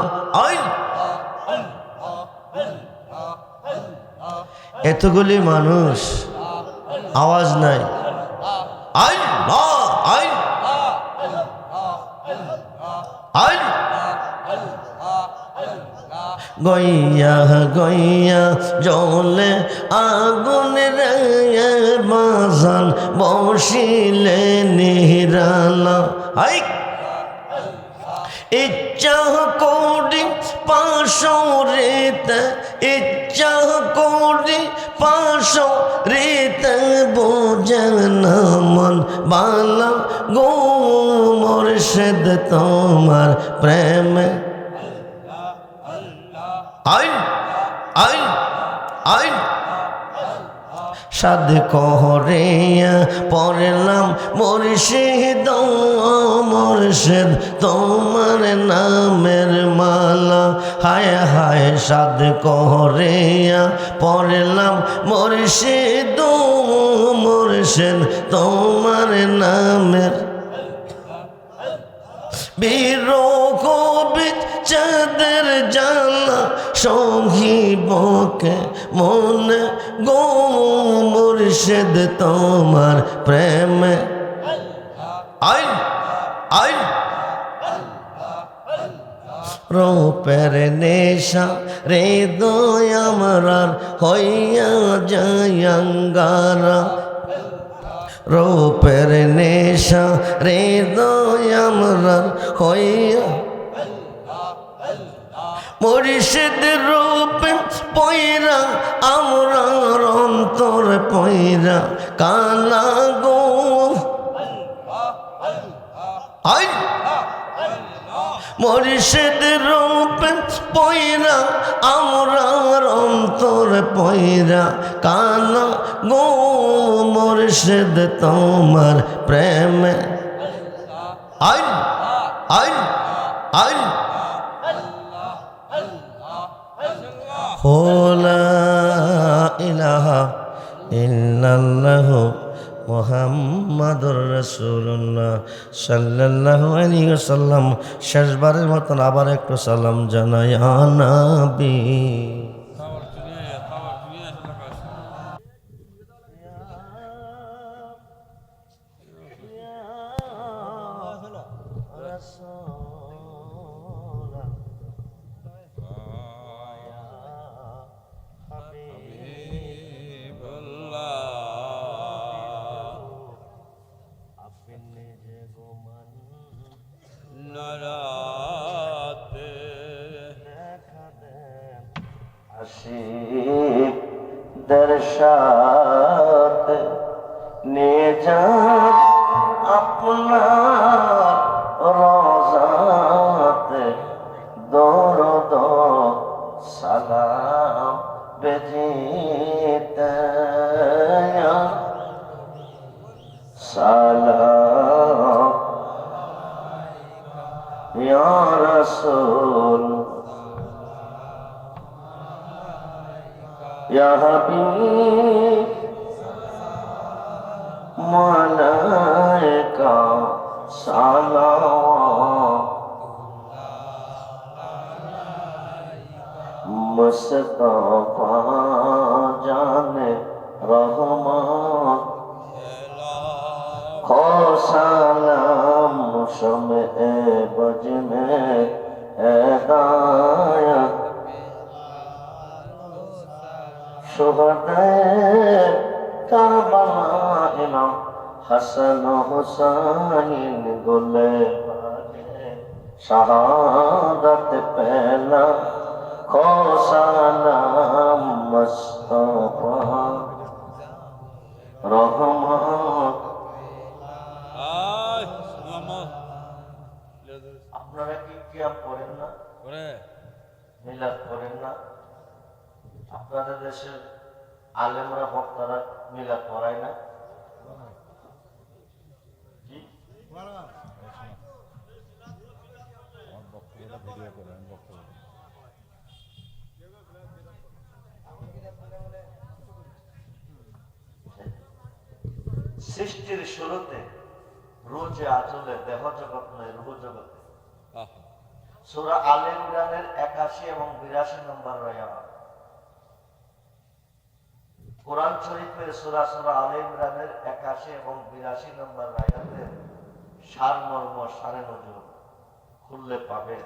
এতগুলি মানুষ আওয়াজ নাই গইয়া গইয়া জলে আগুন রে বাজান বসিলে নিরালা ইচ্ছা করি পাশরিতে ইচ্ছা করি পাশরিতে বোঝেন না মন বালা গো মুর্শিদ তোমার প্রেমে আইন আইন আইন সাদ কহরিয়া পড়লাম মুর্শিদ মুর্শিদ তোমার নামের মালা হায় হায় সাদ কহরিয়া পড়লাম মুর্শিদ মুর্শিদ তোমার নামের বিরহ বিচ্ছেদের জানা সঙ্গী বকে মনে গো মুর্শিদ তোমার প্রেমে আইন আইন রূপের নেশা হৃদয় আমরার হইয়া জয়ঙ্গারা রূপের নেশা হৃদয় আমরার হইয়া মুর্শিদ রূপে পয়রা আমরার অন্তর পয়রা কালা গো আইন মুর্শিদ রূপে পয়রা আমরার অন্তর পয়রা কালা গো মুর্শিদ তোমার প্রেমে আইন আইন আইন লা ইলাহা ইল্লাল্লাহু মুহাম্মাদুর রাসূলুল্লাহ সাল্লাল্লাহু আলাইহি ওয়াসাল্লাম। শেষবারের মতন আবার একটু সালাম জানাই নবী। আপনি যে গোমান হাসিবদের সাথে নিয়ে যান আপনার রোজাতে দরুদ সালাম বেজিতে সালাম ইয়া রাসূল ইয়া হাবিব মালাইকা সালাম মুস্তাফা জানে রহমান खो सलाम शमे बज में दाया शुहदे करबला इमाम हसन हुसैन गुले शहादत पहला खो सलाम मुस्तफा रहमान। আপনারা কি কিয়াম করেন না? মিলাদ করেন না? আপনাদের দেশের আলেমরা বক্তারা মিলাদ করায় না? সৃষ্টির শুরুতে রোজে আচলে দেহ জগৎ নয় রূহ জগতে। সূরা আলে ইমরানের 81 এবং 82 নম্বর আয়াত। কোরআন শরীফের সূরা আলে ইমরানের 81 এবং 82 নম্বর আয়াতের সারমর্ম সারে নজর খুললে পাবেন।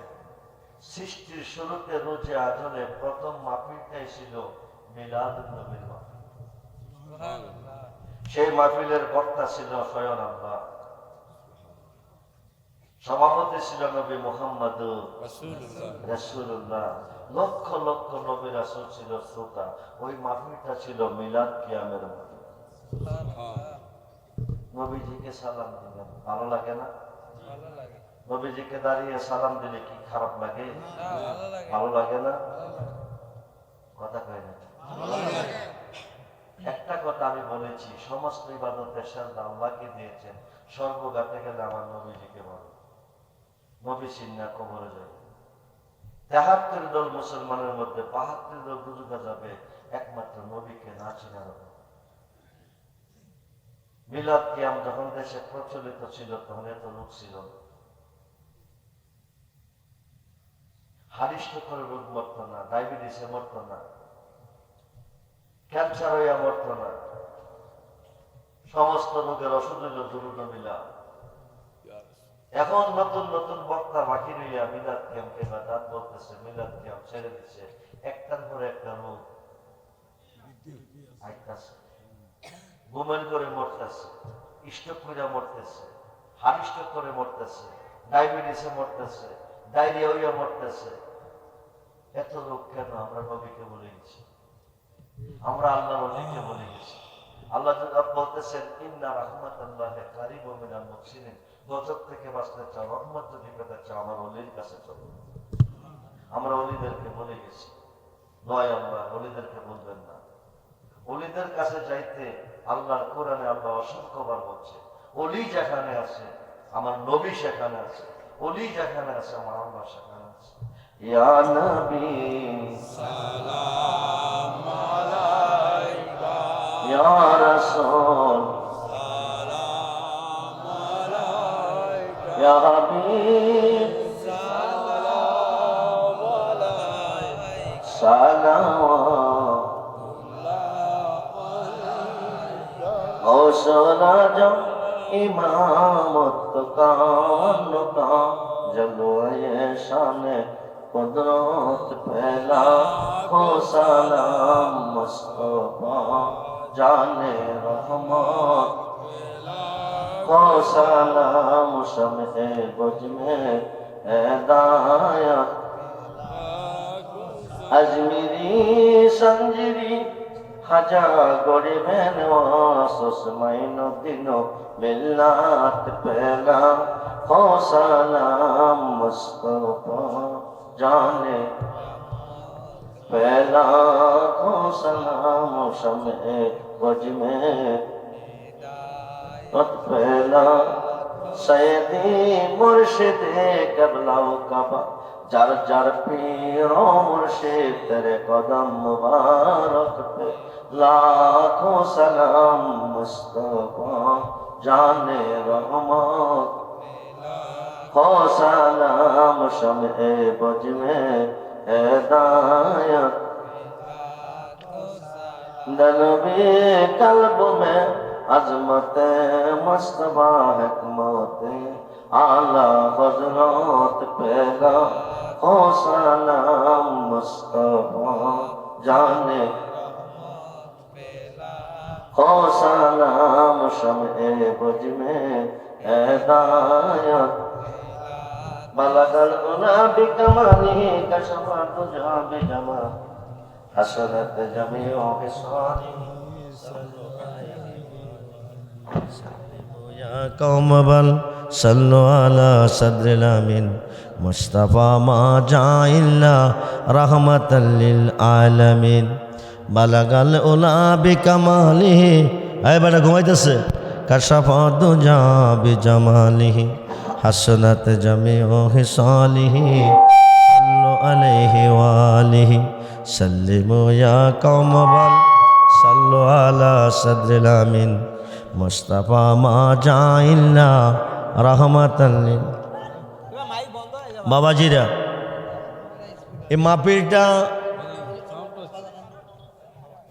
সৃষ্টির শুরুতে রোজে আচলে প্রথম মাহফিলটাই ছিল মিলাদুন নবীর মাহফিল। সেই মাহফিলের বক্তা ছিল স্বয়ং আল্লাহ, সভাপতি ছিল নবী মুহাম্মদ রাসূলুল্লাহ, লক্ষ লক্ষ নবী রাসূল ছিল শ্রোতা। ওই মাহফিলটা ছিল মিলাদ কিয়ামের মাহফিল। নবীজিকে সালাম দিলেন, ভালো লাগে না? নবীজিকে দাঁড়িয়ে সালাম দিলে কি খারাপ লাগে? ভালো লাগে না? কথা কয় না? একটা কথা আমি বলেছি, সমস্ত ইবাদতের সাথে আল্লাহকে দিয়েছেন, স্বর্গগাতে গেলে আমার নবীজিকে বলো। নবী চিন্না কবরে যাবে। ৭৩ দল মুসলমানের মধ্যে ৭২ দল দুজুকে যাবে একমাত্র নবীকে না চিনার। মিলাদ কিয়াম যখন দেশে প্রচলিত ছিল তখন এত লোক ছিল। হারিষ্ট করে রোগ মরত না, ডায়াবেটিসে মরত না, ক্যান্সার হইয়া মরত না, সমস্ত রোগের ওষুধ হইল দুরূদ মিলাদ। এখন নতুন নতুন বক্তা বাকি রইয়া মিলাদ কিয়ামকে বাদাত বলতেছে, মিলাদ কিয়াম ছেড়ে দিচ্ছে। একটার পরে একটা রোগ আইতাছে, ঘুমের করে মরতেছে, স্ট্রোক করে মরতেছে, হার্ট স্ট্রোক করে মরতেছে, ডায়াবেটিসে মরতেছে, ডায়রিয়া হইয়া মরতেছে। এত রোগ কেন? আমরা নবীকে বলে গেছি, আমরা আল্লাহ নবীকে বলে গেছি। আল্লাহ বলতেছেন ইন্না রাহমাতাল্লাহি কারীবুম মিনাল মুহসিনিন, গজব থেকে বাঁচতে চাও, রহমত যদি পেতে চাও আমার ওলির কাছে চলো। আমরা ওলিদেরকে বলে গেছি, নয় আমরা ওলিদেরকে বলবেন না। ওলিদের কাছে যাইতে আল্লাহর কোরআনে আল্লাহ অসংখ্যবার বলছে, ওলি যেখানে আছে আমার নবী সেখানে আছে, ওলি যেখানে আছে আমার আল্লাহ সেখানে আছে। ইয়া নবী সালাম আলাইকা, ইয়া রাসূল সালাম আলাইকা, ইয়া হাবিব সালাম আলাইকা, সালাম हौसला जब इमामत का जलवाए शान कुदरत फैला हो सलाम मुस्तफा जाने रहमत हो सलाम शमे बुझ में हिदायत अजमेरी সঞ্জিরি হাজা গরিবেন ওয়াসুসমাইন দিনো মিল্লাত পেলা हो सलाम मुस्तफा जाने पहला हो सलाम शमे वज में पहला सैदी मुर्शिदे कबलाओ कबा जार जार पीरो मुर्शिद तेरे कदम मुबारक पे लाखों सलाम मुस्तफा जाने रहमत हो सलाम शमे बज में हिदायत दलबे कल्ब में अजमत मुस्तफा हिकमत आला हजरत पैगा हो सलाम मुस्तफा जाने हो सलाम शमे बज में हिदायत बलगल उना बिकमानी कशफा तुझा बिजमा हसरत जमीओ हिसानी या कौम बल सल्लु अला सद्रिल आमीन मुस्तफा मा जाइल्ला रहमतल लिल आलमीन बलगल उला बिकमालिही आए बेटा घुमाइतेছে कशफा तुझा बिजमालिही हसनत जमीओ हिसालिही सल्लु अलैहि वालिही सल्लिमु या कौम बल सल्लु अला सद्रिल आमीन मुस्तफा मा जाइल्ला रहमतल लिल बाबाजीरा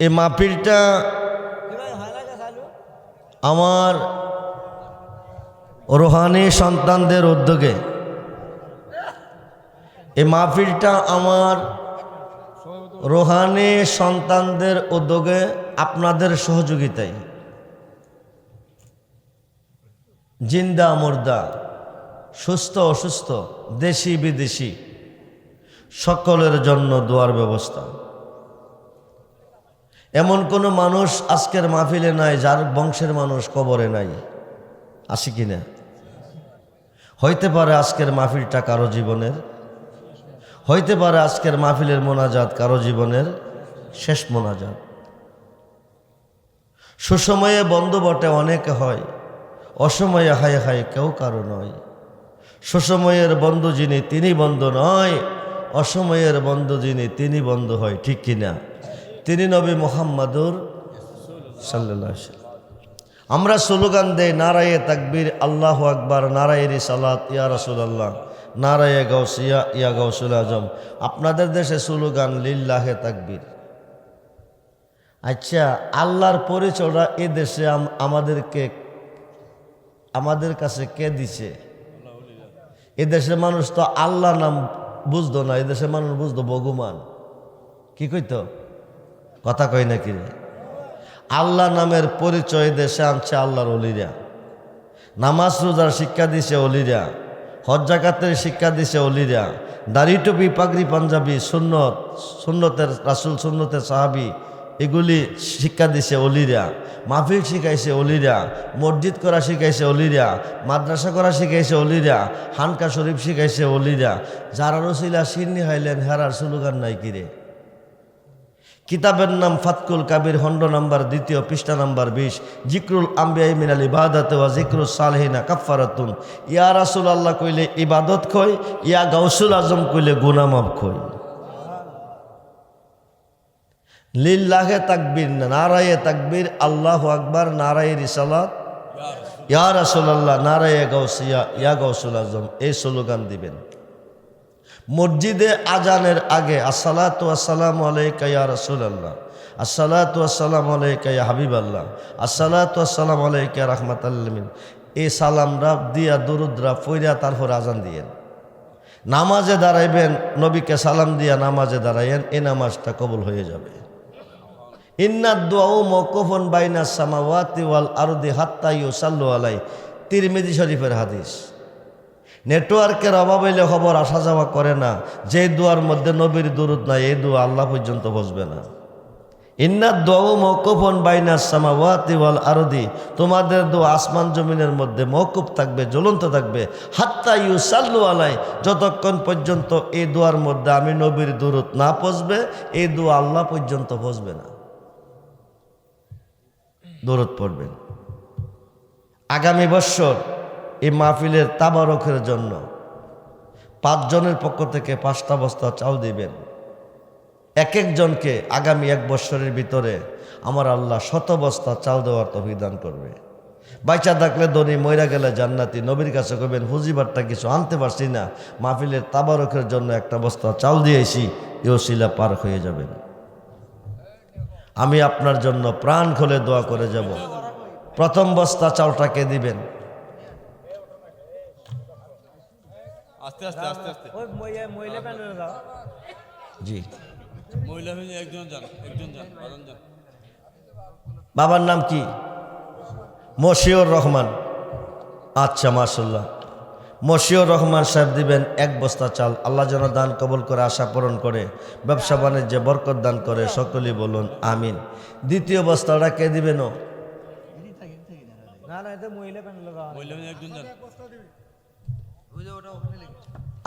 এই মাহফিলটা আমার রোহানি সন্তানদের উদ্যোগে এই মাহফিলটা আমার রোহানি সন্তানদের উদ্যোগে আপনাদের সহযোগিতায় জিন্দা মুর্দা সুস্থ অসুস্থ দেশি বিদেশি সকলের জন্য দোয়ার ব্যবস্থা। এমন কোনো মানুষ আজকের মাহফিলে নাই যার বংশের মানুষ কবরে নাই, আসি কিনা? হইতে পারে আজকের মাহফিলটা কারো জীবনের, হইতে পারে আজকের মাহফিলের মোনাজাত কারো জীবনের শেষ মোনাজাত। সুসময়ে বন্ধু বটে অনেকে হয়, অসময়ে হায় হায় কেউ কারো নয়। সুসময়ের বন্ধু যিনি তিনি বন্ধু নয়, অসময়ের বন্ধু যিনি তিনি বন্ধু হয়, ঠিক কিনা? তিনি নবী মুহাম্মাদুর সাল্লাল্লাহু আলাইহি ওয়াসাল্লাম। আমরা স্লোগান দেই নারায়ে তাকবীর আল্লাহু আকবার, নারায়ে রিসালাত ইয়া রাসূলুল্লাহ, নারায়ে গাউসিয়া ইয়া গাউসুল আজম। আপনাদের দেশে স্লোগান লিল্লাহে তাকবীর। আচ্ছা, আল্লাহর পরিচয়টা এই দেশে আমাদের কাছে কে দিছে? এ দেশের মানুষ তো আল্লাহ নাম বুঝতো না, এ দেশের মানুষ বুঝতো ভগবান। কি কইতো? কথা কই না কি? আল্লাহ নামের পরিচয় দেশে আনছে আল্লাহর ওলিরা। নামাজ রোজার শিক্ষা দিছে ওলিরা, হজ জাকাতের শিক্ষা দিছে ওলিরা, দাড়ি টুপি পাগড়ি পাঞ্জাবি সুন্নতের রাসূল সুন্নতের সাহাবি এগুলি শিক্ষা দিছে ওলিরা। মাহফিল শিখাইছে ওলিরা, মসজিদ করা শিখাইছে ওলিরা, মাদ্রাসা করা শিখাইছে ওলিরা, হানকা শরীফ শিখাইছে ওলিরা। যারা রসিলা সিন্নি হাইলেন হেরার স্লোগান নাই কিরে? কিতাবের নাম ফাতকুল কাবির, খণ্ড নাম্বার 2 পৃষ্ঠা নাম্বার 20। জিক্রুল আম্বিয়া মিনাল ইবাদাত ওয়া জিক্রুস সালিহিনা কাফারাতুন। ইয়া রাসূলুল্লাহ কইলে ইবাদত কই, ইয়া গাউসুল আজম কইলে গুনাহ মাফ কই। লিল্লাহে তাকবীর না, নারায়ে তাকবীর আল্লাহু আকবার, নারায়ে রিসালাত ইয়া রাসূলুল্লাহ, নারায়ে গাউসিয়া ইয়া গাউসুল আজম, এই স্লোগান দিবেন। মসজিদে আজানের আগে আসসালাতু ওয়াসসালামু আলাইকা ইয়া রাসূলুল্লাহ, আসসালাতু ওয়াসসালামু আলাইকা ইয়া হাবিবাল্লাহ, আসসালাতু ওয়াসসালামু আলাইকা ইয়া রাহমাতাল লিল আলামিন, এই সালামরা দিয়া দুরুদরা পড়িয়া তারপর আজান দিয়েন। নামাজে দাঁড়াইবেন, নবীকে সালাম দিয়া নামাজে দাঁড়াইয়েন, এই নামাজটা কবুল হয়ে যাবে। ইন্নাদ দুআউ মাওকুফুন বাইনাস সামাওয়াতি ওয়াল আরদি হাত্তা ইউসাল্লু আলাই, তিরমিজি শরীফের হাদিস। নেটওয়ার্কের অভাব হইলে খবর আসা যাওয়া করে না। যে দোয়ার মধ্যে নবীর দুরূদ নাই, এই দোয়া আল্লাহ পর্যন্ত বসবে না। ইন্না দুআ মাওকুফুন বাইনাস সামাওয়াতি ওয়াল আরদি, তোমাদের দোয়া আসমান জমিনের মধ্যে মওকুফ থাকবে, জ্বলন্ত থাকবে। হাত্তা ইউসাল্লু আলাই, যতক্ষণ পর্যন্ত এই দোয়ার মধ্যে আমি নবীর দুরূদ না পৌঁছবে, এই দোয়া আল্লাহ পর্যন্ত পৌঁছবে না। দুরূদ পড়বেন। আগামী বছর এই মাহফিলের তাবারকের জন্য 5 জনের পক্ষ থেকে 5টা বস্তা চাল দিবেন। এক একজনকে আগামী 1 বছরের ভিতরে আমার আল্লাহ 100 বস্তা চাল দেওয়ার তৌফিক দান করবে। বাইচা থাকলে ধনী, মইরা গেলে জান্নাতি। নবীর কাছে কইবেন হুজিবারটা কিছু আনতে পারছি না, মাহফিলের তাবারকের জন্য 1টা বস্তা চাল দিয়েছি, এই ওসিলা পার হয়ে যাবেন। আমি আপনার জন্য প্রাণ খুলে দোয়া করে যাব। প্রথম বস্তা চালটাকে দিবেন। আস্তে আস্তে আস্তে আস্তে জি, মহিলা হয়ে একজন যান, একজন যান, বাজান যান। বাবার নাম কি? মশিউর রহমান। আচ্ছা, মাশাল্লাহ। মশিউর রহমান সাহেব দিবেন 1 বস্তা চাল। আল্লাহ যেন দান কবুল করে, আশা পূরণ করে, ব্যবসা বাণিজ্যে বরকত দান করে, সকলেই বলুন আমিন। দ্বিতীয় বস্তাটা কে দিবেন? মহিলা হয়ে একজন যান।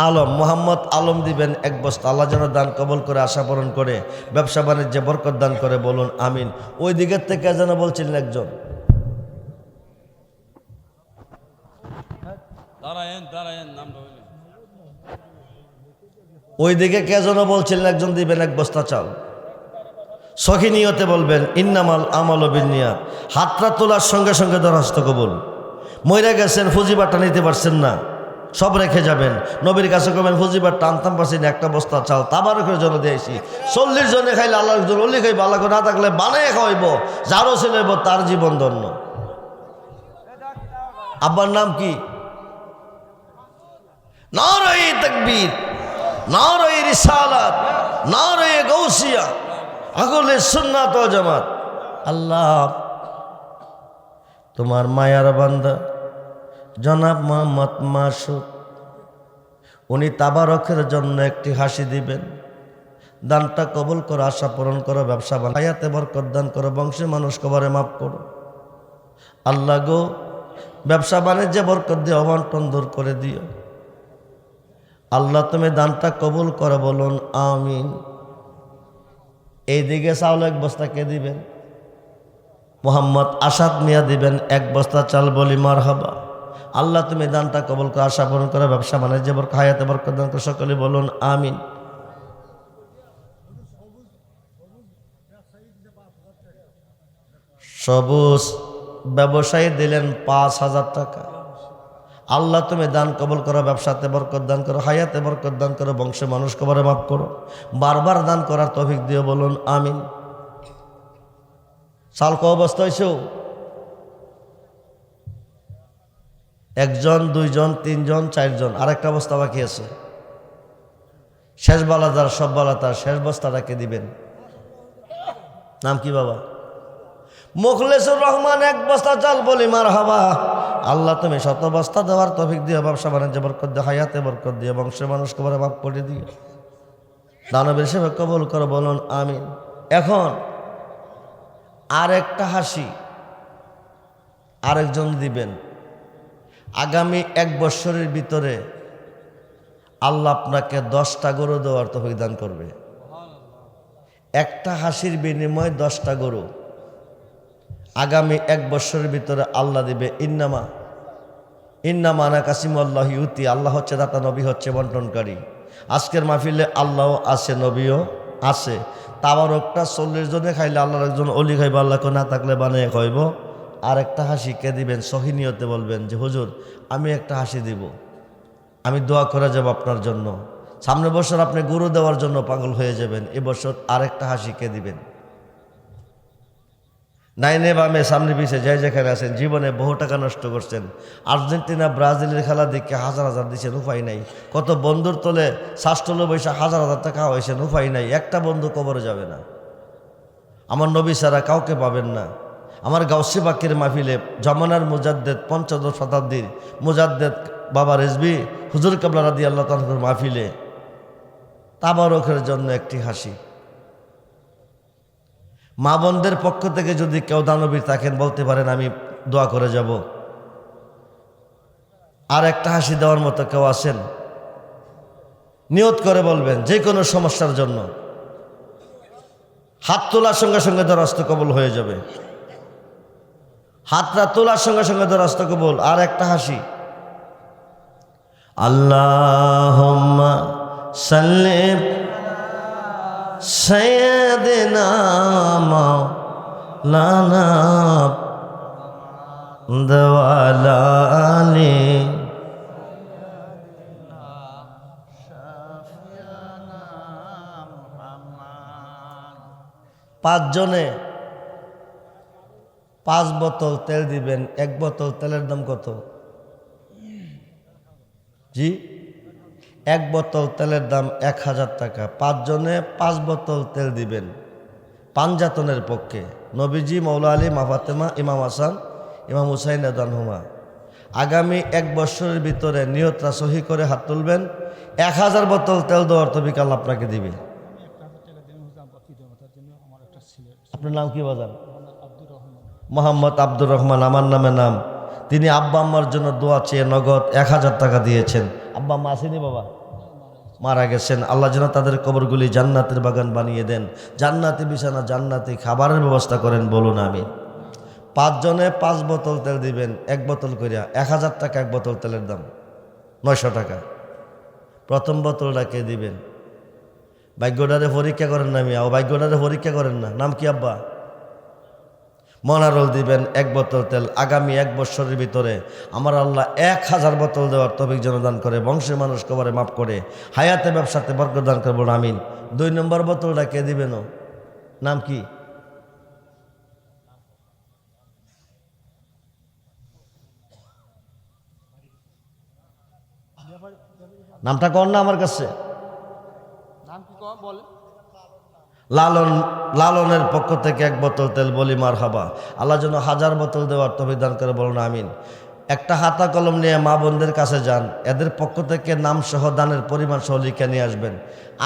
আলম, মোহাম্মদ আলম দিবেন 1 বস্তা। আল্লাহ যেন দান কবুল করে, আশা পূরণ করে, ব্যবসা বাণিজ্যে বরকত দান করে, বলুন আমিন। ওই দিকের থেকে যেন বলছিলেন একজন, দাঁড়ায়েন দাঁড়ায়েন, নামটা হইলেন। ওই দিকে কে যেন বলছিলেন একজন দিবেন 1 বস্তা চাল। সহি নিয়তে বলবেন ইন্নামাল আমালু বিন্নিয়াত। হাতটা তোলার সঙ্গে সঙ্গে দরখাস্ত কবুল। মইরা গেছেন, ফুজিবারটা নিতে পারছেন না, সব রেখে যাবেন। নবীর কাছে কবেন ফুজিবারটা আনতাম পারছি না, 1টা বস্তা চাল তাবারকের জন্য দিয়েছি। 40 জনে খাইলে আল্লাহ অলি খাইব, আল্লাহ না থাকলে বানায় খাওয়াইব, যারও ছেলেব তার জীবন ধন্য। আব্বার নাম কি? নারায়ে তাকবীর, নারায়ে রিসালাত, নারায়ে গাউসিয়া, আহলে সুন্নাত ওয়াল জামাত। আল্লাহ, তোমার মায়ার বান্দা জনাব মোহাম্মদ মাসুদ, উনি তাবারকের জন্য একটি হাসি দিবেন। দানটা কবুল করো, আশা পূরণ করো, ব্যবসা বানায়াতে বরকত দান করো, বংশের মানুষ কবরে মাফ করো। আল্লাহ গো, ব্যবসা বাণিজ্যে বরকত দিয়ে অবন্টন দূর করে দিও। আল্লাহ তুমি দানটা কবুল করো, বলুন আমিন। এইদিকে চাউল 1 বস্তা কে দিবেন? মোহাম্মদ আসাদ মিয়া দিবেন 1 বস্তা চাল, বলি মারহাবা। আল্লাহ তুমি দানটা কবুল করো, আশা পূরণ করো, ব্যবসা বাণিজ্যে বরকত, হায়াতে বরকত দান করো, সকলে বলুন আমিন। সবুজ ব্যবসায়ী দিলেন 5,000 টাকা। আল্লাহ তুমি দান কবুল করো, ব্যবসাতে বরকত দান করো, হায়াতে বরকত দান করো, বংশে মানুষ কবরে মাফ করো, বারবার দান করার তৌফিক দিও, বলুন আমিন। চাল ক অবস্থা হয়েছে? 1 জন, 2 জন, 3 জন, 4 জন, আরেকটা বস্তা বাকি আছে। শেষ বালাদার, সব বালাদার, শেষ বস্তাটাকে দিবেন। নাম কি বাবা? মুখলেসুর রহমান 1 বস্তা চাল, বলি মারহাবা। আল্লাহ তুমি 100 বস্তা দেওয়ার তৌফিক দিও, ব্যবসা বাণিজ্যে বরকত দিও, হায়াতে বরকত দিও, বংশের মানুষ কবরে মাফ করে দিও, দানবের সেবা কবুল করো, বলুন আমিন। এখন আরেকটা হাসি আরেকজন দিবেন। আগামী 1 বছরের ভিতরে আল্লাহ আপনাকে 10টা গরু দেওয়ার তৌফিক দান করবে। একটা হাসির বিনিময়ে 10টা গরু আগামী 1 বছরের ভিতরে আল্লাহ দিবে। ইন্নামা আনা কাসিমুল্লাহ ইউতি, আল্লাহ হচ্ছে দাতা, নবী হচ্ছে বন্টনকারী। আজকের মাহফিলে আল্লাহ আছে, নবীও আছে। তাবারকটা 40 জনে খাইলে আল্লাহর একজন অলি খাইব, আল্লাহকে না থাকলে বানিয়ে খাইব। আর একটা হাসি কে দিবেন? সহি নিয়তে বলবেন যে হুজুর আমি একটা হাসি দিব, আমি দোয়া করে যাব আপনার জন্য। সামনের বছর আপনি গরু দেওয়ার জন্য পাগল হয়ে যাবেন, এবছর আরেকটা হাসি কে দিবেন? নাইনে বামে সামনে পিছিয়ে যাই যেখানে আছেন, জীবনে বহু টাকা নষ্ট করছেন। আর্জেন্টিনা ব্রাজিলের খেলা দেখে 1000 দিচ্ছেন, উপায় নাই। কত বন্ধুর তোলে শাস্তলে বৈশা 1000 টাকা হয়েছেন, উপায় নাই। একটা বন্ধু কবরে যাবে না। আমার নবী ছাড়া কাউকে পাবেন না। আমার গাউসে বাকের মাহফিলে জমানার মুজাদ্দেদ, 15 শতাব্দীর মুজাদ্দেদ বাবা রেজবি হুজুর কাবলা রাদিয়াল্লাহু তাআলার মাহফিলে তাবারকের জন্য একটি হাসি। মা বোনদের পক্ষ থেকে যদি কেউ দানবীর থাকেন বলতে পারেন, আমি দোয়া করে যাব। আর একটা হাসি দেওয়ার মতো কেউ আছেন? নিয়ত করে বলবেন যে কোনো সমস্যার জন্য। হাত তোলার সঙ্গে সঙ্গে দরখাস্ত কবুল হয়ে যাবে। হাতটা তোলার সঙ্গে সঙ্গে দরখাস্ত কবুল। আর একটা হাসি। আল্লাহুম্মা সাল্লি সাইয়্যিদিনা মাওলানা দাওয়ালানি পাঁচজনে 5 বোতল তেল দিবেন। 1 বোতল তেলের দাম কত? জি, 1 বোতল তেলের দাম 1000 টাকা। 5 জনে 5 বোতল তেল দিবেন পাঞ্জাতনের পক্ষে। নবীজি, মৌলা আলী, মা ফাতেমা, ইমাম হাসান, ইমাম হুসাইন রাদিয়াল্লাহুমা। আগামী 1 বছরের ভিতরে নিয়তটা সহি করে হাত তুলবেন। 1000 বোতল তেল দেওয়ার তৌফিক আল্লাহ আপনাকে দিবে। আপনার নাম কি বাজান? মোহাম্মদ আব্দুর রহমান, আমার নামে নাম। তিনি আব্বা আম্মার জন্য দোয়া চেয়ে নগদ 1000 টাকা দিয়েছেন। আব্বা আম্মা আসেনি বাবা? মারা গেছেন। আল্লাহ যেন তাদের কবরগুলি জান্নাতের বাগান বানিয়ে দেন, জান্নাতি বিছানা, জান্নাতি খাবারের ব্যবস্থা করেন, বলুন আমিন। 5 জনে 5 বোতল তেল দিবেন, 1 বোতল করিয়া। 1000 টাকা 1 বোতল তেলের দাম, 900 টাকা। প্রথম বোতলটা কে দিবেন? ভাগ্যটারে পরীক্ষা করেন না মিয়া, ও ভাগ্যটারে পরীক্ষা করেন না। নাম কি আব্বা? মনারুল দিবেন 1 বোতল তেল। আগামী 1 বছরের ভিতরে আমার আল্লাহ 1000 বোতল দেওয়ার তৌফিক যেন দান করে, বংশের মানুষ কবরে মাফ করে, হায়াতে ব্যবসাতে বরকত দান করবো, আমিন। 2 নম্বর বোতলটা কে দিবেন? নাম কি? নামটা কর না আমার কাছে। লালন, লালনের পক্ষ থেকে 1 বোতল তেল, বলি মারহাবা। আল্লাহ যেন 1000 বোতল দেওয়ার তৌফিক দান করে, বলুন আমিন। একটা খাতা কলম নিয়ে মা বোনদের কাছে যান, এদের পক্ষ থেকে নাম সহ দানের পরিমাণ সহ লিখে নিয়ে আসবেন।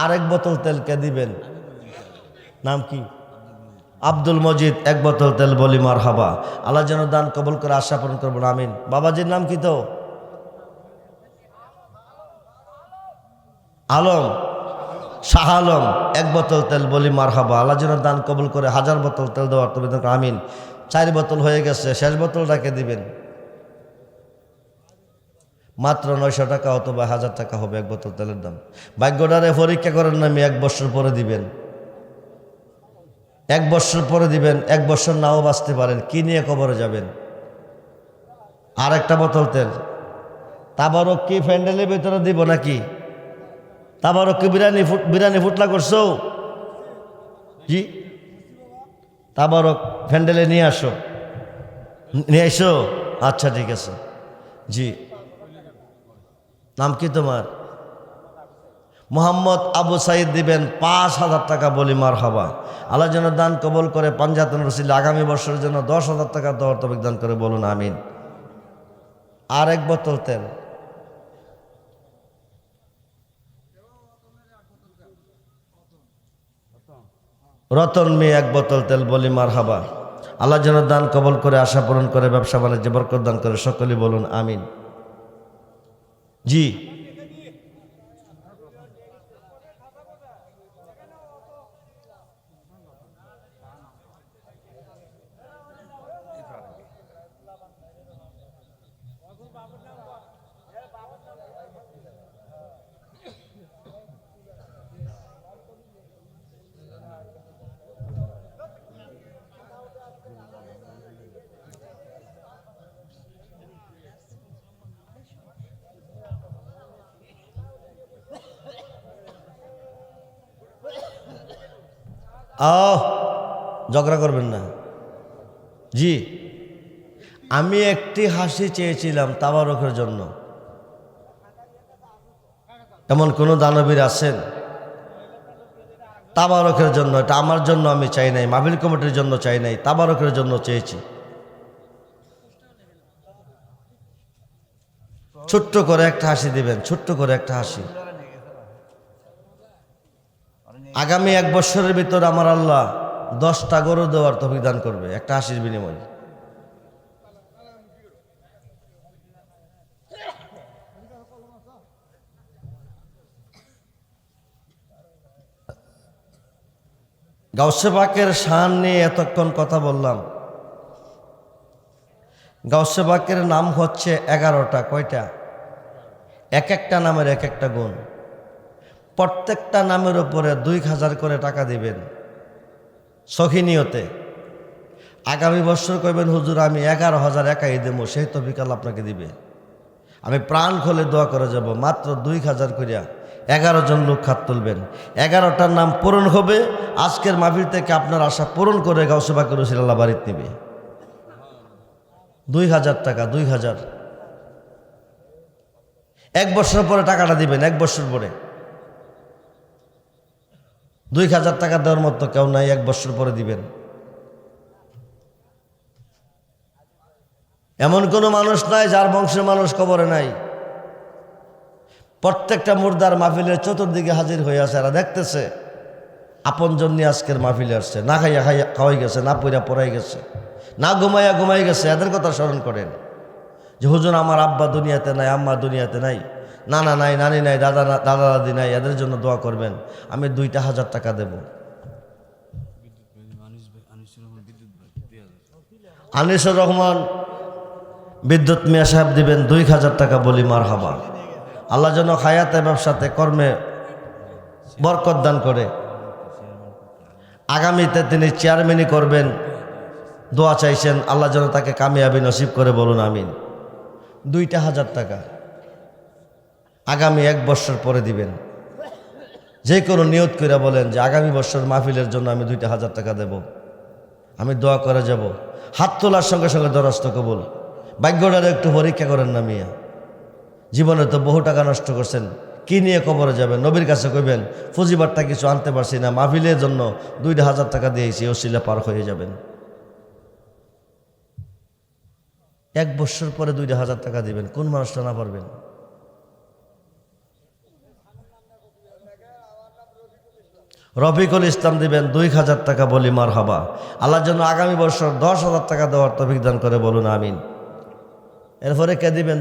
আর 1 বোতল তেল কে দিবেন? নাম কি? আব্দুল মজিদ। 1 বোতল তেল, বলি মারহাবা। আল্লাহ যেন দান কবুল করে আশা পূরণ করবেন, আমিন। বাবাজির নাম কি? তো আলম, শাহ আলম। 1 বোতল তেল, বলি মারহাবা। আল্লাহ যেন দান কবুল করে 1000 বোতল তেল দেওয়ার তৌফিক দান করে, আমিন। 4 বোতল হয়ে গেছে, শেষ বোতলটাকে দিবেন। মাত্র 900 টাকা অথবা 1000 টাকা হবে 1 বোতল তেলের দাম। ভাগ্যটারে পরীক্ষা করেন না, আমি 1 বছর পরে দিবেন। 1 বছর পরে দিবেন। 1 বছর নাও বাঁচতে পারেন, কি নিয়ে কবরে যাবেন? আর 1টা বোতল তেল। তাবারক কি প্যান্ডেলের ভিতরে দিব নাকি? তাবারক কি বিরিয়ানি ফুটলা করছো? জি, তাবারক প্যান্ডেলে নিয়ে আসো, নিয়ে আসো। আচ্ছা ঠিক আছে। জি, নাম কি তোমার? মোহাম্মদ আবু সাইদ দিবেন 5000 টাকা, বলি মারহাবা। আল্লাহ যেন দান কবল করে পাঞ্জাতন রসিল আগামী বছরের জন্য 10,000 টাকা দেওয়ার তৌফিক দান করে, বলুন আমিন। আর 1 বোতল তেল। রতন মেয়ে 1 বোতল তেল, বলি মারহাবা। আল্লাহ যেন দান কবল করে আশা পূরণ করে, ব্যবসা বাণিজ্যে বরকত দান করে, সকলেই বলুন আমিন। জি, ঝগড়া করবেন না। জি, আমি একটি হাসি চেয়েছিলাম তাবারকের জন্য। এমন কোন দানবীর আছেন? তাবারকের জন্য। এটা আমার জন্য আমি চাই নাই, মাহফিল কমিটির জন্য চাই নাই, তাবারকের জন্য চেয়েছি। ছোট্ট করে একটা হাসি দিবেন, ছোট্ট করে একটা হাসি। আগামী 1 বছরের ভিতর আমার আল্লাহ 10টা গরু দেওয়ার তৌফিক দান করবে একটা হাসির বিনিময়ে। গাউসে পাকের শান নিয়ে এতক্ষণ কথা বললাম। গাউসে পাকের নাম হচ্ছে 11টা। কয়টা? এক একটা নামের এক একটা গুণ। প্রত্যেকটা নামের উপরে 2000 করে টাকা দিবেন সখী নিয়তে। আগামী বছর কইবেন হুজুর আমি 11,000 একাই দেবো, সেই তো বিকাল আপনাকে দিবে। আমি প্রাণ খুলে দোয়া করে যাব। মাত্র 2000 করিয়া 11 জন লোক খাত তুলবেন। 11টার নাম পূরণ হবে। আজকের মাহফিল থেকে আপনার আশা পূরণ করে গাউসে পাকের রসুল আল্লাহ বাড়িতে নিবে। 2000 টাকা, 2000। 1 বছর পরে টাকাটা দিবেন। 1 বছর পরে 2000 টাকা দেওয়ার মতো কেউ নাই। 1 বছর পরে দিবেন। এমন কোনো মানুষ নাই যার বংশের মানুষ কবরে নাই। প্রত্যেকটা মুর্দার মাহফিলের চতুর্দিকে হাজির হয়ে আছে। এরা দেখতেছে আপনজন নিয়ে আজকের মাহফিলে আসছে। না খাইয়া খাওয়াই গেছে, না পইরা পড়াই গেছে, না ঘুমাই গেছে। এদের কথা স্মরণ করেন যে হুজুর আমার আব্বা দুনিয়াতে নাই, আম্মা দুনিয়াতে নাই, নানা নাই, নানি নাই, দাদা দাদি নাই। এদের জন্য দোয়া করবেন। আমি 2000 টাকা দেব। আনিসুর রহমান বিদ্যুৎ মিয়া সাহেব দিবেন 2000 টাকা। বলি মারহাবা। আল্লাহ যেন হায়াতে ব্যবসাতে কর্মে বরকত দান করে। আগামীতে তিনি চেয়ারম্যানই করবেন, দোয়া চাইছেন। আল্লাহ যেন তাকে কামিয়াবি নসিব করে, বলুন আমিন। 2000 টাকা আগামী 1 বছর পরে দিবেন। যে কোনো নিয়ত করে বলেন যে আগামী বছর মাহফিলের জন্য আমি 2000 টাকা দেব, আমি দোয়া করে যাব। হাত তোলার সঙ্গে সঙ্গে দরস্ত কবুল। ভাগ্যটার একটু পরীক্ষা করেন না মিয়া। জীবনে তো বহু টাকা নষ্ট করছেন, কি নিয়ে কবরে যাবেন? নবীর কাছে কইবেন ফুজিবারটা কিছু আনতে পারছি না, মাহফিলের জন্য 2000 টাকা দিয়েছি, ওসিলা পার হয়ে যাবেন। 1 বছর পরে 2000 টাকা দিবেন। কোন মানুষটা না পারবেন? রফিকুল ইসলাম দিবেন 2000 টাকা। বলি মারহাবা। আল্লাহ যেন আগামী বছর 10,000 টাকা দেওয়ার তৌফিক দান করে, বলুন আমিন। এরপরে কে দিবেন?